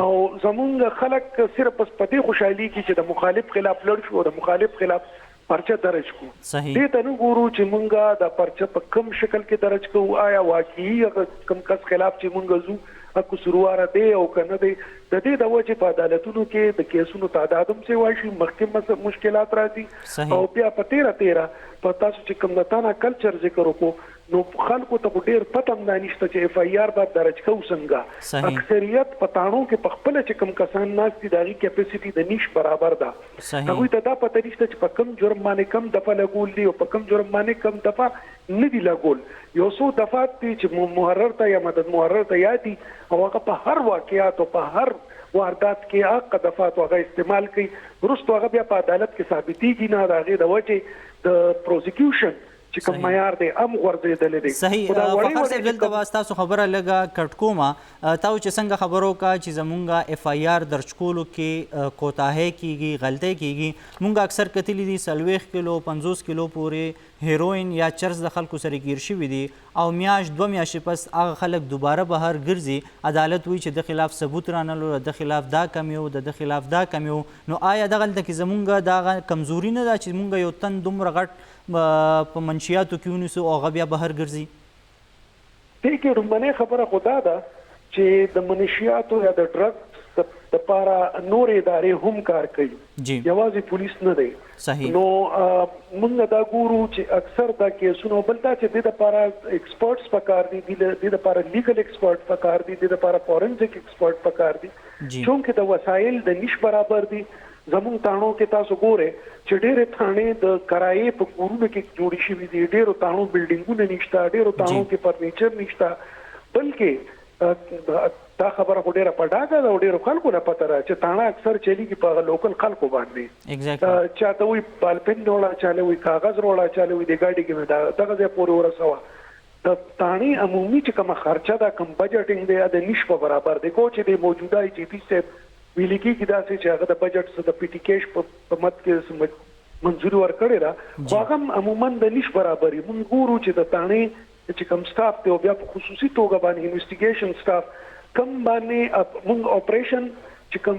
Speaker 6: او زمونږ خلک صرف پس پټي خوشحالي کې چې د مخالف خلاف لړ شو، د مخالف خلاف پرچه درج کو. دې ته نو ګورو چې مونږه د پرچه په کم شکل کې درج کو، آیا واقعي کم کس خلاف چې مونږ زو اكو سرواره دی او کنه دی. د دې د وجه په عدالتونو کې د کیسونو تعداد هم څه واشي، محکمه مشکلات راځي او بیا په 13 په تاسو چې کوم د تانا کلچر ذکر وکړو نو خلکو ته ډیر پته نه نشته چې اف آی آر باید درج کو څنګه. اکثریت پټانو کې په خپل چې کوم کسان ناشتي داغي کیپاسيټي د نش برابر ده. هغه ته دا پته نشته چې په کم جرم باندې کم دفعه لګول دي او په کم جرم باندې کم دفعه نه دي لګول. یو څو دفعات دي چې محرر ته یا مدد محرر ته یادي او هغه په هر واقعیت او په هر واردات کې هغه دفعات هغه استعمال کوي. ورستو هغه بیا په عدالت کې ثابتېږي نه، دا غي د وجه د پروسیکیوشن چې کوم معیار دی ام ورزيدل دي.
Speaker 1: صحیح. فخر صاحب دلته واسطه خبره لګه کټکوما تاسو چې څنګه خبرو کا چې زمونږه اف آی آر درج کولو کې کوتاهی کیږي، غلطي کیږي. مونږ اکثر کتلی دي 40 کیلو 50 کیلو پورې هیروین یا چرس د خلکو سره گیر شوی دي او میاش 2 میاشتې پس هغه خلک دوباره بهر ګرځي، عدالت وی چې د خلاف ثبوت رانلو، د خلاف دا کمیو، د خلاف دا کمیو. نو آیا دغه د کې زمونږه دا کمزوري نه ده چې مونږ یو تن دومره غټ په منشیاتو کې ونیسو او هغه بیا بهر ګرځي؟
Speaker 6: دې کې رومنه خبره خدا ده چې د منشیاتو یا د ډرګ د پارا نور ادارې هم کار کوي، یوازې پولیس نه دی.
Speaker 1: صحیح.
Speaker 6: نو موږ دا ګورو چې اکثر دا کیسونه بل دا چې د لپاره ایکسپرټس پکار دي، د لپاره لیګل ایکسپرټ پکار دي، د لپاره فورنزیک ایکسپرټ پکار دي، چونکه د وسایل د نش برابر دي. زمون تانو کې تاسو ګوره چې ډېر ثانه د کرایې په کورونو کې جوړی شوی دي، ډېر تانو بلډینګونه نشته، ډېر تانو کې فرنیچر نشته، بلکې دا خبره خو ډیره پډاګه ده او ډیرو خلکو نه پته را چې تاڼه اکثر چلیږي په لوکل خلکو باندې. چاته وي بالپن وروړه، چاله وي کاغذ وروړه، چاله وي د ګاډي کې دغه ځای پورې ورسوه. د تاڼې عمومي چې کومه خرچه ده، کوم بجټینګ دی، د نش په برابر دی. کو چې د موجوده ای جی پی صاحب ویل کېږي داسې چې هغه د بجټ څخه د پی ټي کیش په مت کې منځوري ورکړې ده، خو هغه عموما د نش برابر وي. موږ ګورو چې د تاڼې چې کوم سټاف دی او بیا په خصوصي توګه باندې انویسټیګیشن سټاف کم باندې موږ اپریشن چې کوم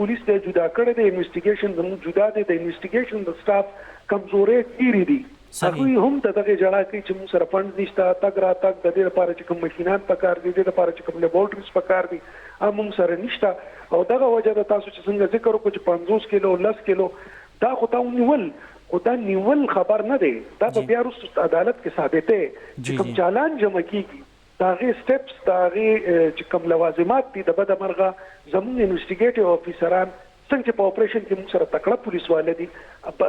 Speaker 6: پولیس ته جدا کړی دی، انویسټیګیشن زموږ جدا دی، د انویسټیګیشن د سټاف کمزورې ډېرې دي. هغوی هم د دغه جړا کوي چې موږ سره فنډ نشته، تګ راتګ د دې لپاره چې کوم ماشینات پکار دي، د دې لپاره چې کوم لیبارټریز پکار دي موږ سره نشته. او دغه وجه د تاسو چې څنګه ذکر وکړو چې 50 کیلو 10 کیلو دا خو تا ونیول، خو دا نیول خبر نه دی، دا به بیا وروسته عدالت کې ثابته چې کوم چالان جمع کیږي، دا غي سټپس، دا غي چې کوم لوازمات دي د بد مرغه زموږ انویسټیګیټیو افیسران څنګه چې په اپریشن کې موږ سره تکړه پولیس والے دي،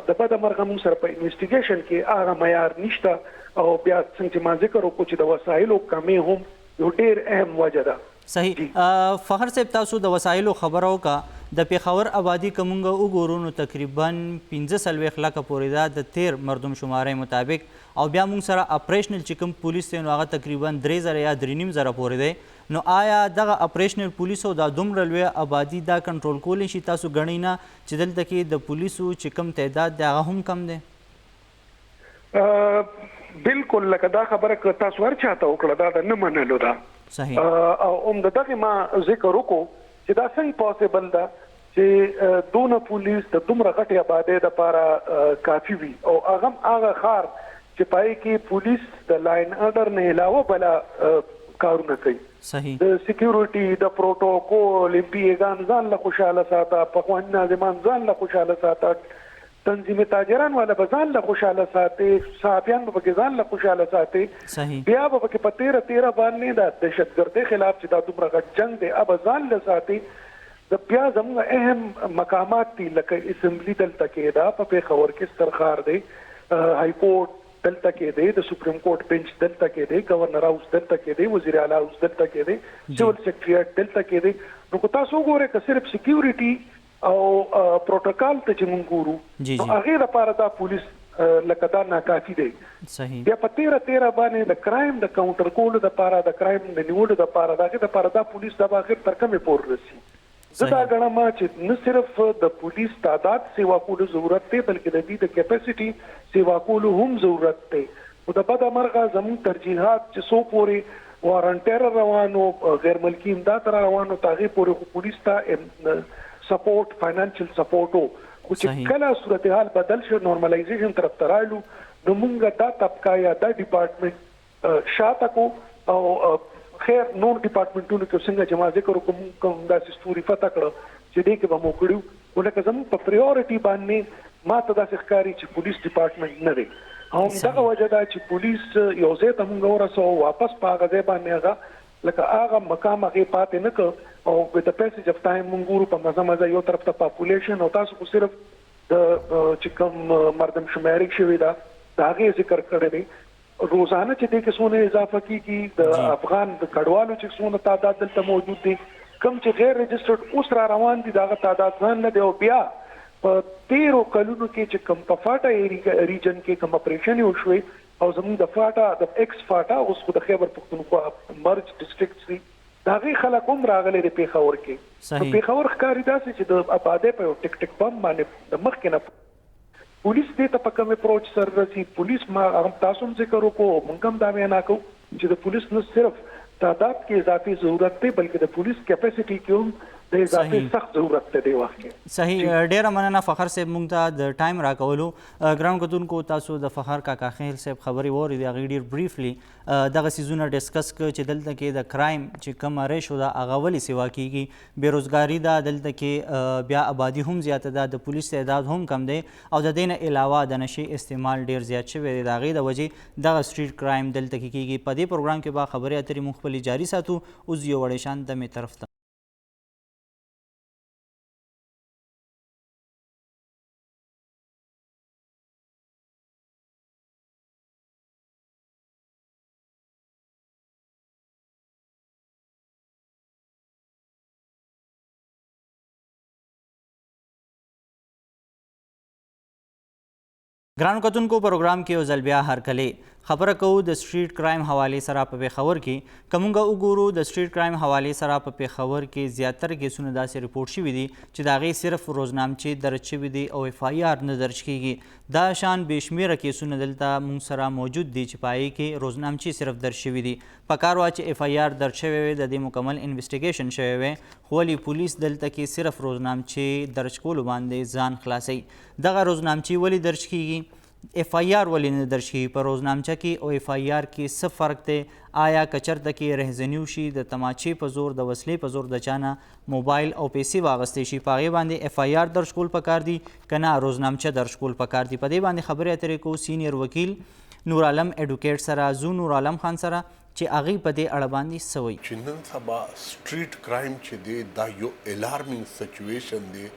Speaker 6: د بد مرغه موږ سره په انویسټیګیشن کې هغه معیار نشته. او بیا څنګه چې ما ذکر وکړو چې د وسایلو کمی هم یو ډېر اهم وجه ده.
Speaker 1: صحیح فخر صاحب تاسو د وسایلو خبرو کا د پیښور آبادی کومګه وګورو نو تقریبا 15 لکه پورې دا د 13 مردم شمارې مطابق او بیا موږ سره اپریشنل چې کوم پولیس دی نو هغه تقریبا 3000 یا 3500 پورې دی نو آیا دغه اپریشنل پولیسو دا دومره لوی آبادی دا کنټرول کولی شي تاسو ګڼئ نه چې دلته کې د پولیسو چې کوم تعداد دی هغه هم کم دی
Speaker 6: بالکل لکه دا خبره که تاسو ورچاته وکړه دا د نه منلو ده
Speaker 1: صحیح
Speaker 6: او دغه ما ذکر وکړو چې دا څنګه پوسیبل ده چې دونه پولیس د دومره غټي آبادی لپاره کافي وي او هغه خار چې پای کې پولیس د لاین اډر نه علاوه بل کارونه کوي
Speaker 1: صحیح
Speaker 6: د سکیورټي د پروتوکول پیغام ځان له خوشاله ساته په خوان ناظمان ځان له خوشاله ساته تنظیم تاجران والا بزان له خوشاله ساتي صحافیان به کې ځان له خوشاله ساتي
Speaker 1: صحیح
Speaker 6: بیا به کې په 13 باندې د دهشتګردۍ خلاف چې دا دومره غټ جنگ دی اب ځان له ساتي د بیا زموږ اهم مقامات دي لکه اسمبلی دلته کې دا په پیښور کې سترخار دی های کورټ دلته کې دی د سپریم کورټ بنچ دلته کې دی گورنر هاوس دلته کې دی وزیر اعلی هاوس دلته کې دی سیول سیکریټریټ دلته کې دی نو تاسو ګورئ که صرف سکیورټي او پروتوکول ته چې مونږ ګورو نو هغه لپاره دا پولیس لکه دا ناکافي دی
Speaker 1: صحیح
Speaker 6: بیا په 13 باندې د کرایم د کاونټر کولو لپاره د کرایم د نیولو لپاره دغه لپاره دا پولیس د اخر تر کومه پور رسی زه دا غواړم چې نه صرف د پولیس تعداد سیوا کولو ضرورت دی بلکې د دې د کیپاسټي سیوا کولو هم ضرورت دی او د بد مرغه زموږ ترجیحات چې سو پوري وارنټیر روانو غیر ملکی امداد روانو تاغي پوري پولیس ته سپورټ فاینانشل سپورټ او چې کله صورتحال بدل شي نورمالایزیشن طرف ته رالو نو موږ دا طبقه یا دا ډپارټمنټ شاته کو او خیر نور ډپارټمنټونو کې څنګه جما ذکر کوم دا ستوري فتح کړو چې دې کې به مو کړو ولکه زموږ په پریورټي باندې ما ته دا ښکاری چې پولیس ډپارټمنټ نه دی او دغه وجه دا چې پولیس یو ځای ته موږ ورسو واپس په هغه ځای باندې هغه لکه هغه مقام هغه پاتې نه کړ او with the passage of time موږ ګورو په مزه یو طرف ته پاپولیشن او تاسو کو صرف د چې کوم مردم شماري شوی دا هغه ذکر کړی دی روزانه چې د کسونه اضافه کیږي د افغان د کډوالو چې څونه تعداد دلته موجود دي کم چې غیر رجسټرډ اوس را روان دي دا تعداد ځان نه دی او بیا په 13 کلونو کې چې کوم په فاټا ریجن کې کوم اپریشن وشوي او زموږ د فاټا د ایکس فاټا اوس خو د خیبر پختونخوا مرج ډیسټریکټ سي دا غي خلک هم راغلي د پیښور کې په پیښور ښکاری داسې چې د آبادی په ټیک ټیک بم باندې د مخ کې نه پولیس دې ته په کوم اپروچ سره رسي پولیس ما هم تاسو هم ذکر وکړو موږ هم دا وینا کوو چې د پولیس نو صرف تعداد کې اضافي ضرورت دی بلکې د پولیس کیپاسټي کې هم د اضافي سخت ضرورت دی واقعي
Speaker 1: صحیح ډیره مننه فخر صاحب موږ ته د ټایم راکولو ګران کتونکو تاسو د فخر کاکا خیل صاحب خبري ووري د غیډیر بریفلی دغه سیزونه ډیسکس ک چې دلته کې د کرایم چې کم ریشو دا اغولی سیوا کیږي بیروزګاری دا دلته کې بیا آبادی هم زیاته ده د پولیس تعداد هم کم دی او د دین علاوه د نشي استعمال ډیر زیات شوی دی د غي د وجې دغه سټریټ کرایم دلته کې کیږي په دې پروګرام کې با خبري اترې مخبلي جاری ساتو اوس یو وړ شان د می طرف ته ګرانو کتونکو پروګرام کې یو ځل بیا هرکلې خبره کوو د سټریټ کرایم حوالې سره په پیښور کې که موږ وګورو د سټریټ کرایم حوالې سره په پیښور کې زیاتره کیسونه داسې رپورټ شوي دي چې د هغې صرف روزنامچې درج شوي دي او اف آی آر نه درج کیږي دا شان بې شمېره کیسونه دلته موږ سره موجود دي چې په هغې کې روزنامچې صرف درج شوي دي پکار وه چې اف آی آر درج شوی وی د دې مکمل انویسټیګیشن شوی وی خو ولې پولیس دلته کې صرف روزنامچې درج کولو باندې ځان خلاصوي دغه روزنامچې ولې درج کیږي اف آی آر ولې نه درج کیږي په روزنامچه کې او اف آی آر کې څه فرق دی آیا که چېرته کې رهزني وشي د تماچې په زور د وسلې په زور د چا نه موبایل او پیسې واخیستې شي په هغې باندې اف آی آر درج کول پکار دي که نه روزنامچه درج کول پکار دي په دې باندې خبرې اترې کوو سینیر وکیل نور عالم ایډوکیټ سره زو نور عالم خان سره چې هغې په دې اړه باندې څه وایي
Speaker 7: چې نن سبا سټریټ کرایم چې دی دا یو الارمینګ سچویشن دی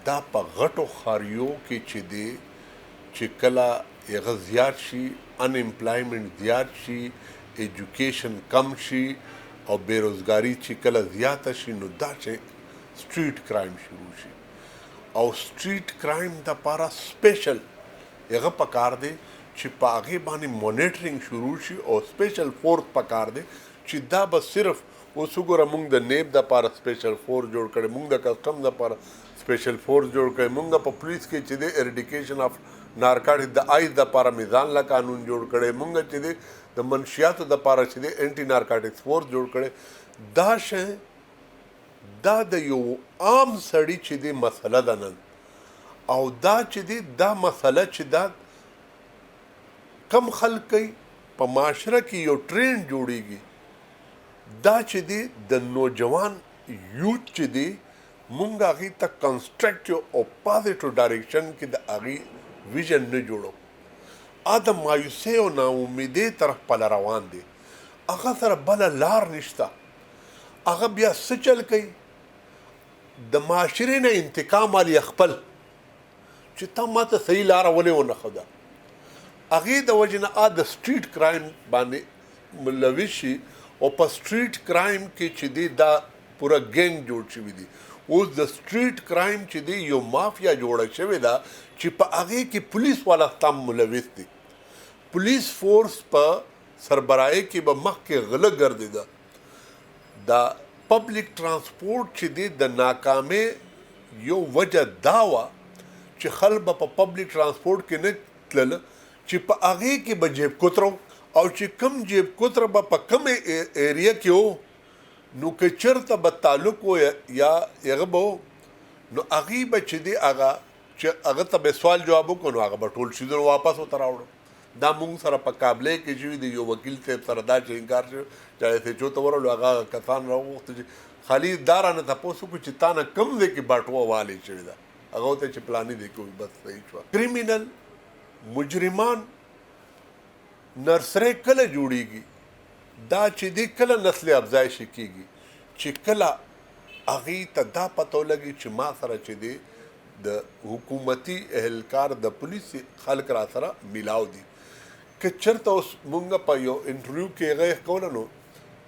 Speaker 7: دا په غټو ښاریو کې چې دی چې کله هغه زیات شي ان امپلایمنټ زیات شي ایجوکیشن کم شي او بیروزګاری چې کله زیاته شي نو دا چې سټریټ کرایم شروع شي او سټریټ کرایم د پاره سپیشل هغه پکار دی چې په هغې باندې مونیټرینګ شروع شي او سپیشل فورس پکار دی چې دا به صرف اوس وګوره موږ د نیب دپاره سپیشل فورس جوړ کړی موږ د کسټم دپاره سپیشل فورس جوړ کړی موږ په پولیس کې چې دی اریډیکیشن آف نارکاټیک د آیس دپاره میزان له قانون جوړ کړی موږ چې دی د منشیاتو دپاره چې دی انټي نارکاټکس فورس جوړ کړی دا شی دا د یو عام سړي چې دی مسله ده نن او دا چې دی دا مسله چې دا کم خلک کوي په معاشره کې یو ټرینډ جوړیږي دا چې دی د نوجوان یوت چې دی مونږ هغې ته کنسټرکټیو او پازیټیو ډایرکشن کې د هغې ویژن نه جوړو د مایوسۍ او ناامیدۍ طرف پله روان دی هغه سره بله لار نشته هغه بیا څه چل کوي د معاشرې نه انتقام والی خپل چې تا ماته صحیح لاره ولې ونه ښوده هغې د وجې نه د سټریټ کرایم باندې ملوث شي او په سټریټ کرایم کې چې دی دا پوره ګینګ جوړ شوي دي اوس د سټریټ کرایم چې دی یو مافیا جوړه شوې ده چې په هغې کې پولیس والا هم ملوث دي پولیس فورس په سربراهۍ کې به مخکې غله ګرځېده دا پبلک ترانسپورټ چې دی د ناکامۍ یو وجه دا وه چې خلک به په پبلک ترانسپورټ کې نه تلل چې په هغې کې به جیب کوتره او چې کم جیب کوتره به په کمې ایریا کې و نو که چېرته به تعلق و یا هغه به و نو هغې به چې دی هغه چې هغه ته به سوال جواب وکړو نو هغه به ټول شیدونه واپس ورته راوړو دا مونږ سره په کابلی کې شوي د یو وکیل صاحب سره دا چې انکار شوی چې ایس ایچ او ته ورغلو هغه کسان راوغوښته چې خالي دا رانه تپوس وکړو چې تا نه کوم ځای کې باټوه والې شوې ده هغه ورته چې پلاني دی کوي بس صحیح شوه کریمینل مجرمان نرسری کله جوړیږي دا چې دی کله نسل افزایش کیږي چې کله هغې ته دا پته ولګي چې ما سره چې دی د حکومتي اهلکار د پولیس خلک را سره میلاو دي که چېرته اوس مونږ په یو انټرویو کې هغه کوله نو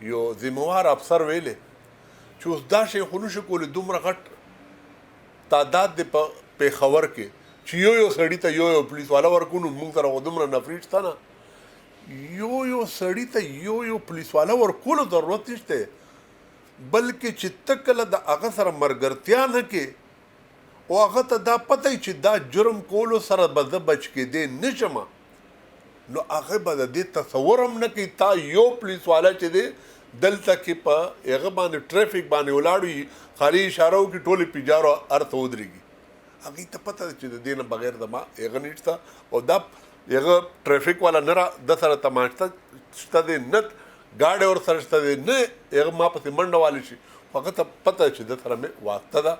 Speaker 7: یو ذمهوار افسر ویلې چې اوس دا شی خو نشو کولی دومره غټ تعداد دی په پېښور کې چې یو سړي ته یو پولیس والا ورکو نو مونږ سره خو دومره نفري شته نه یو سړي ته یو پولیس والا ورکولو ضرورت نشته بلکې چې ته کله د هغه سره ملګرتیا نه کې او هغه ته دا پته چې دا جرم کولو سره به زه بچ کېدی نه شم نو هغه به د دې تصور هم نه کوي تا یو پولیس والا چې دی دلته کې په هغه باندې ټریفک باندې ولاړ وي خالي اشاره وکړي ټولې پیجارو ارته ودرېږي هغې ته پته ده چې د دې نه بغیر زما هغه نشته او دا هغه ټریفک والا نه را د سره تماشته شته دی نه ګاډی ور سره شته دی نه هغه ما پسې منډه والی شي خو هغه ته پته چې د سره مې واسطه ده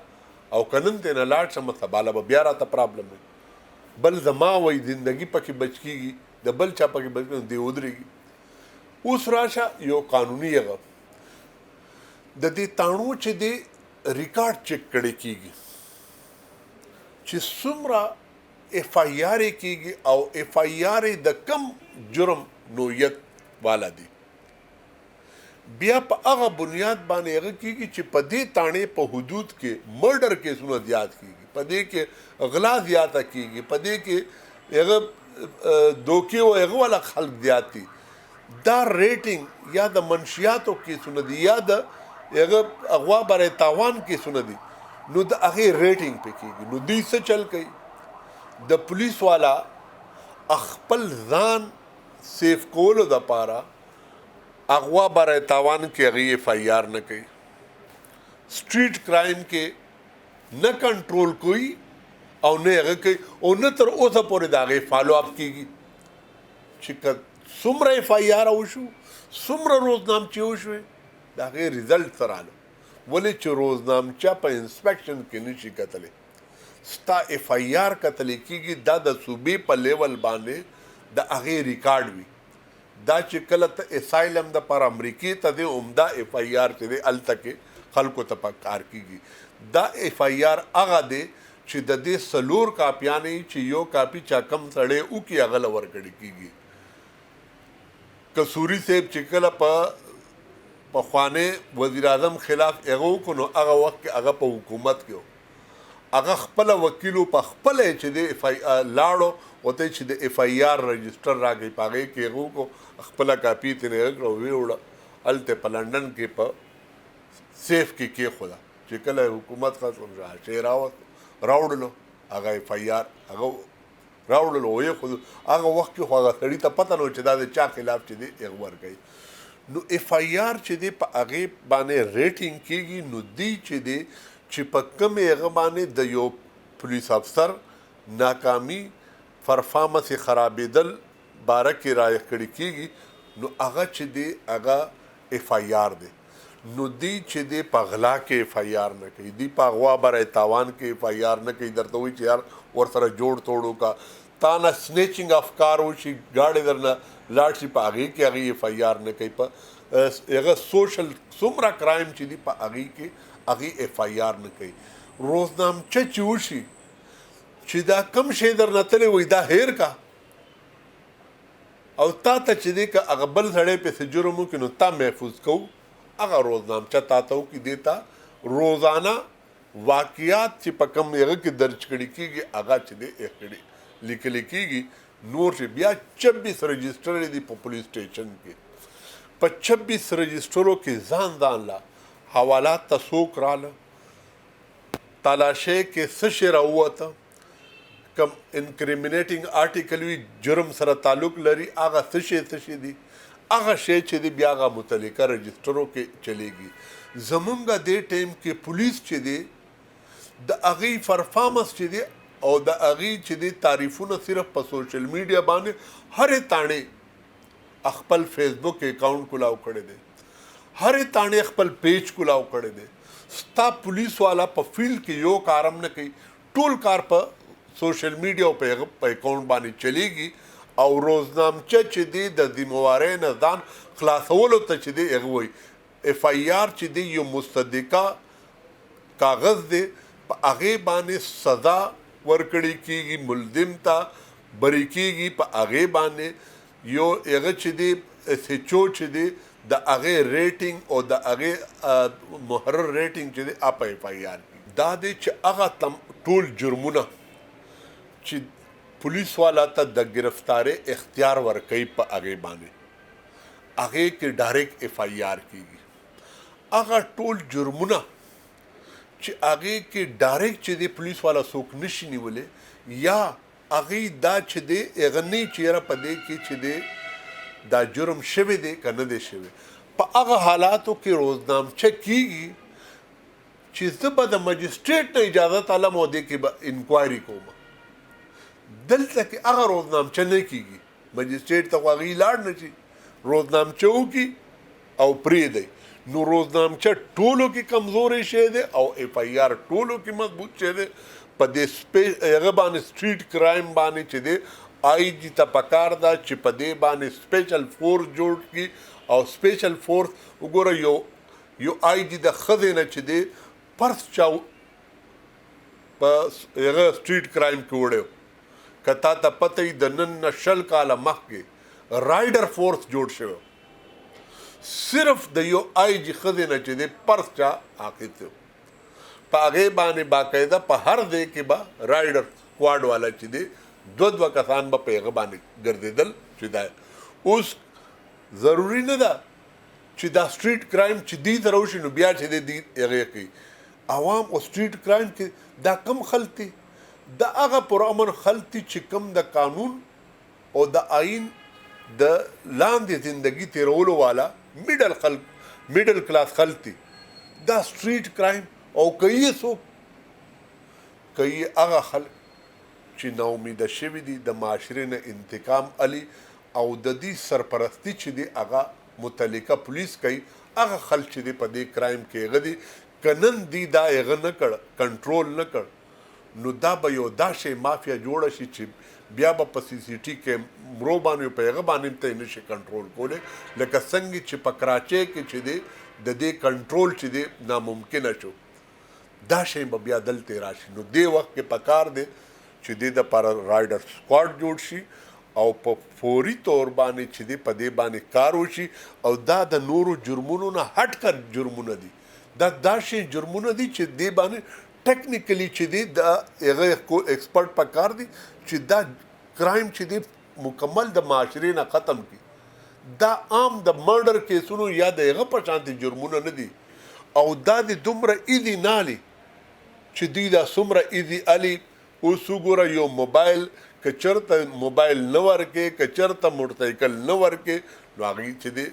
Speaker 7: او که نن ترېنه لاړ شم سباله به بیا راته پرابلم وي بل زما وایي زندګي پکې بچ کېږي د بل چا پکې بچ کېږي دی ودرېږي اوس راشه یو قانوني هغه د دې تاڼو چې دی ریکارډ چیک کړی کېږي چې څومره اف آی آر کېږي او اف آی آر د کم جرم نوعیت والا دی بیا په هغه بنیاد باندې هغه کېږي چې په دې تاڼې په حدود کې مرډر کیسونه زیات کېږي په دې کې غلا زیاته کېږي په دې کې هغه دوکې او هغه والا خلک زیات دي دا ریټینګ یا د منشیاتو کیسونه دي یا د هغه اغوا برای تاوان کیسونه دي نو د هغې ریټینګ پې کېږي نو دوی څه چل کوي د پولیس والا خپل ځان سیف کولو دپاره اغوا برای تاوان کې هغې اف آی آر نه کوي سټریټ کرایم کې نه کنټرول کوي او نه هغه کوي او نه تر اوسه پورې د هغې فالو اپ کېږي چې که څومره اف آی آر وشو څومره روزنامچې وشوې د هغې ریزلټ څه راغله ولې چې روزنامچه په انسپیکشن کې نشي کتلی ستا اف آی آر کتلی کېږي دا د صوبې په لیول باندې د هغې ریکارډ وي دا چې کله ته اسایلم دپاره امریکې ته دی عمده اف آی آر چې دی هلته کې خلکو ته په کار کېږي دا اف آی آر هغه دی چې د دې څلور کاپیانې چې یو کاپي چا کم سړی وکړي هغه له ورکړې کېږي کسوري صاحب چې کله په پخوانه وزیر اعظم خلاف هغه وکړو نو هغه وخت کې هغه په حکومت کې و هغه خپل وکیلو په خپل چې د اف آی لاړو وته چې د اف آی آر رجسٹر راغی پاغه کې هغه کو خپل کاپی تنه کړو ویوړه الته په لندن کې په سیف کې خدا چې کله حکومت خاص شي راوړلو هغه اف آی آر هغه راوړلو وې خو هغه وخت کې هغه سړی ته پته نو چې دا د چا خلاف چې دی اغور کوي نو اف آی آر چې دی په هغه باندې ریټینګ کیږي نو دی چې دی چې په کوم هغه باندې د یو پولیس افسر ناکامي پرفارمنس خرابېدل باره کې رایه کړی کیږي نو هغه چې دی هغه اف آی آر دی نو دی چې دی په غلا کې اف آی آر نه کوي دی په غوا برای تاوان کې اف آی آر نه کوي درته وایي چې یار ورسره جوړ توړو کا تا نه سنیچنګ اف کار وشي ګاډي درنه لاړ شي په هغې کې هغې اف آی آر نه کوي په هغه سوشل څومره کرایم چې دي په هغې کې هغې اف آی آر نه کوي روزنامچه چې وشي چې دا کم شی درنه تللی وي دا هیر کا او تا ته چې دی که هغه بل سړی پسې جرم وکړي نو تا محفوظ کوو هغه روزنامچه تا ته وکړي دی ته روزانه واقعات چې په کم هغه کې درج کړي کېږي هغه چې دی لیکل کېږي نور چې بیا 26 رجسټر دي په پولیس سټیشن کې په 26 رجسټرو کې ځان لا حوالات ته څوک راله تلاشۍ کې څه شی راووته کم انکریمینیټینګ آرټیکل وي جرم سره تعلق لري هغه څه شی دي هغه شی چې دی بیا هغه متعلقه رجسټرو کې چلیږي زمونږ دې ټایم کې پولیس چې دی د هغې پرفارمنس چې دی او د هغې چې دی تعریفونه صرف په سوشل میډیا باندې هرې تاڼې خپل فیسبوک اکاؤنٹ کولاو کړی دی هرې تاڼې خپل پیج کولاو کړی دی ستا پولیس والا په فیلډ کې یو کارم نه کوي ټول کار په سوشل میډیا او په اکاؤنٹ باندې چلیږي او روزنامچه چې دی د ذموارۍ نه ځان خلاصولو ته چې دی هغه وایي اف آی آر چې دی یو مصدقه کاغذ دی په هغې باندې سزا ورکړی کېږي ملزم ته بری کېږي په هغې باندې یو هغه چې دی ایس ایچ او چې دی د هغې ریټینګ او د هغې محرر ریټینګ چې دی په اف آی آر کې دا دی چې هغه ټول جرمونه چې پولیس والا ته د ګرفتارۍ اختیار ورکوي په هغې باندې هغې کې ډایرکټ اف آی آر کېږي هغه ټول جرمونه چې هغې کې ډایرکټ چې دی پولیس والا څوک نشي نیولی یا هغې دا چې دی هغه نه چې یاره په دې کې چې دی دا جرم شوی دی که نه دی شوی په هغه حالاتو کې روزنامچه کېږي چې زه به د مجسټریټ نه اجازت علم او دې کې به انکوایري کوم دلته کې هغه روزنامچه نه کېږي مجسټریټ ته خو هغې لاړ نه شي روزنامچه وکړي او پرېږدی نو روزنامچه ټولو کې کمزورې شی دی او اف آی آر ټولو کې مضبوط شی دی په دې هغه باندې سټریټ کرایم باندې چې دی آئی جی ته پکار ده چې په دې باندې سپیشل فورس جوړ کړي او سپیشل فورس وګوره یو آئی جی د ښځې نه چې دی پرس چاو په هغه سټریټ کرایم کې وړی که تا ته پته وي د نن نه 20 کاله مخکې رایډر فورس جوړ شوی صرف د یو آئی جی ښځې نه چې دی پرس چا اخیستی په هغې باندې باقاعده په هر ځای کې به رایډر سکواډ والا چې دی دوه کسان به په هغه باندې ګرځېدل چې دا اوس ضروري نه ده چې دا سټریټ کرایم چې دی سره وشي نو بیا چې دی هغې کوي عوام او سټریټ کرایم کې دا کم خلک دي د هغه پرامن خلک دي چې کم د قانون او د آئین د لاندې زندگی تیرولو والا میډل کلاس خلک دي دا سټریټ کرایم او کوي څوک کوي هغه خلک چې ناامیده شوي دي د معاشرې نه انتقام علي او د دې سرپرستی چې دی هغه متعلقه پولیس کوي هغه خلک چې دی په دې کرایم کې هغه دي که نن دی دا هغه نه کړ کنټرول نه کړ نو دا به یو دا شی مافیا جوړه شي چې بیا به په سی سی ټي کیمرو باندې په هغه باندې ته نشي کنټرول کولی لکه څنګه چې په کراچۍ کې چې دی د دې کنټرول چې دی ناممکنه شو دا شی به بیا دلته راشي نو دې وخت کې پکار دی چې دې دپاره رایډر سکواډ جوړ شي او په فوري تور باندې چې دی په دې باندې کار وشي او دا د نورو جرمونو نه هټ کر جرمونه دي دا شی جرمونه دي چې دی باندې ټیکنیکلی چې دی د هغه ایکسپرټ په کار دي چې دا کرایم چې دی مکمل د معاشرې نه ختم کی دا عام د مرډر کیسونو یا د هغه په شانتي جرمونه نه دي او دا د دومره ایدي نالي چې دی دا څومره ایدي علي اوس وګوره یو موبایل که چېرته موبایل نه ورکې که چېرته موټرسایکل نه ورکې نو هغې چې دی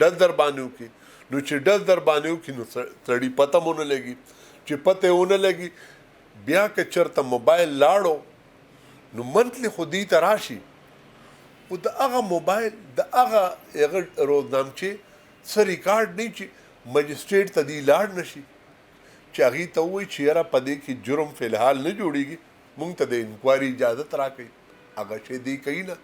Speaker 7: ډز در باندې وکړي نو چې ډز در باندې وکړي نو سړي پته مو نه لګي چې پته ونه لګي بیا که چېرته موبایل لاړو نو منتلی خو دې ته راشي خو د هغه موبایل د هغه روزنامچې څه ریکارډ نه چې مجسټریټ ته دې لاړ نه شي چې هغې ته ووایي چې یاره په دې کې جرم فی الحال نه جوړېږي مونږ ته د انکوایري اجازت راکوي هغه شی دی کوي نه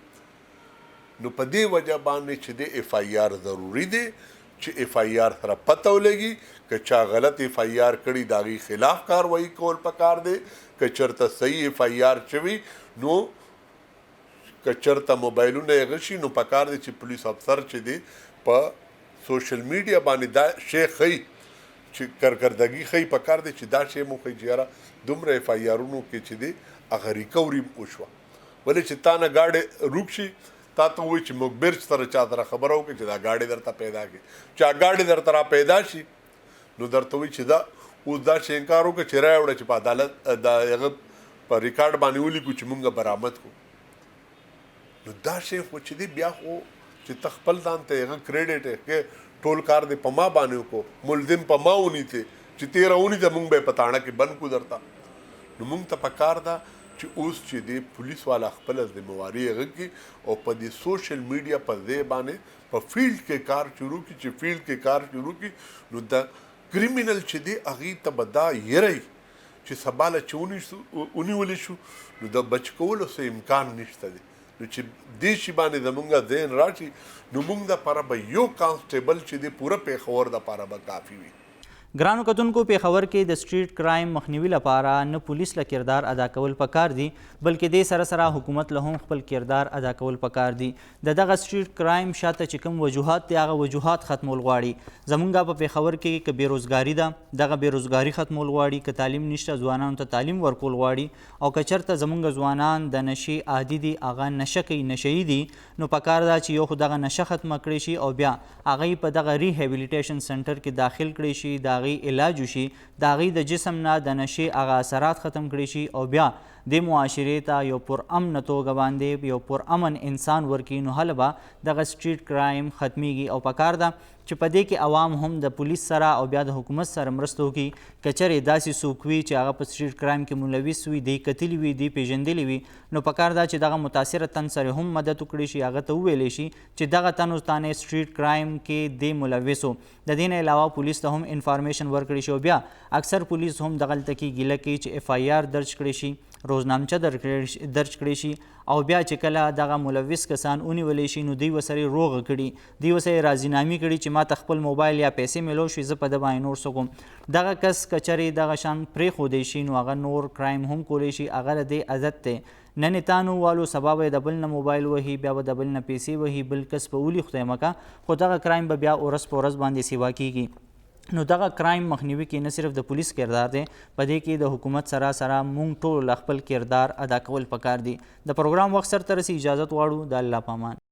Speaker 7: نو په دې وجه باندې چې د اف آی آر ضروري دی چې اف آی آر سره پته ولګي که چا غلط اف آی آر کړي د هغې خلاف کاروایي کول پکار دی که چېرته صحیح اف آی آر شوي نو که چېرته موبایلونه هغه شي نو پکار دی چې پولیس افسر چې دی په سوشل میډیا باندې دا شی ښیي چې کارکردګي ښیي پکار دی چې دا شی مو ښیي چې یاره دومره اف آی آرونو کې چې دی هغه ریکوري وشوه ولې چې تا نه ګاډی روک شي تا ته وایي چې مخبر سره چا سره خبره وکړي چې دا ګاډی درته پیدا کړي چې هغه ګاډی درته را پیدا شي نو درته وایي چې دا اوس دا شی انکار وکړه چې رایه وړه چې په عدالت د هغه په ریکارډ باندې ولیکو چې مونږ برآمد کړو نو دا شی خو چې دی بیا خو چې ته خپل ځان ته هغه کریډټ کې ټول کار دی په ما باندې وکړو ملزم په ما ونیته چې تیره ونیته مونږ به یې په تاڼه کې بند کړو درته نو مونږ ته پکار ده چې اوس چې دی پولیس والا خپله ذمهواري هغه کړي او په دې سوشل میډیا په ځای باندې په فیلډ کې کار شروع کړي چې فیلډ کې کار شروع کړي نو د کریمینل چې دی هغې ته به دا یری چې سبا له چې ونیولی شو نو د بچ کولو څه امکان نشته دی نو چې دې شي باندې زمونږ ذهن راشي نو مونږ دپاره به یو کانسټیبل چې دی پوره پېښور دپاره به کافي وي
Speaker 1: ګرانو کتونکو پیښور کې د سټریټ کرایم مخنیوي لپاره نه پولیس له کردار ادا کول پکار دي بلکې دې سره سره حکومت له هم خپل کردار ادا کول پکار دي د دغه سټریټ کرایم شاته چې کوم وجوهات دي هغه وجوهات ختمول غواړي زمونږ په پیښور کې که بېروزګاري ده دغه بېروزګاري ختمول غواړي که تعلیم نشته ځوانانو ته تعلیم ورکول غواړي او که چېرته زمونږ ځوانان د نشې عادي دي هغه نشه کوي نشهیي دي نو پکار ده چې یو خو دغه نشه ختمه کړی شي او بیا هغوی په دغه ریهیبلیټیشن سنټر کې داخل کړی شي د هغې علاج وشي د هغې د جسم نه د نشې هغه اثرات ختم کړي شي او بیا د معاشرې ته یو پرامنه توګه باندې یو پرامن انسان ورکړي نو هله به دغه سټریټ کرایم ختمیږي او پکار ده چې په دې کې عوام هم د پولیس سره او بیا د حکومت سره مرسته وکړي که چېرې داسې څوک وي چې هغه په سټریټ کرایم کې ملوث وي دی کتلي وي دی پیژندلی وي نو پکار ده چې دغه متاثره تن سره هم مدد وکړي شي هغه ته وویلی شي چې دغه تن اوس تانې سټریټ کرایم کې دی ملوث و د دې نه علاوه پولیس ته هم انفارمیشن ورکړي شي او بیا اکثر پولیس هم دغلته کې ګیله کوي چې اف آی آر درج کړي شي روزنامچه درج کړي شي او بیا چې کله دغه ملوث کسان ونیولی شي نو دوی ورسره روغه کړي دوی ورسره راضینامي کړي چې ما ته خپل موبایل یا پیسې میلو شي زه په ده باندې نور څه کوم دغه کس که چېرې دغه شان پرېښودی شي نو هغه نور کرایم هم کولی شي هغه د دې عادت دی نن یې تانو والو سبا به یې د بل نه موبایل وهي بیا به د بل نه پیسې وهي بل کس به ولي خدای مکه خو دغه کرایم به بیا ورځ په ورځ باندې سیوا کیږي نو دغه کرایم مخنیوي کې نه صرف د پولیس کردار دی په دې کې د حکومت سره سره مونږ ټول خپل کردار ادا کول پکار دي د پروګرام وخت سره ته رسي اجازت غواړو د الله پامان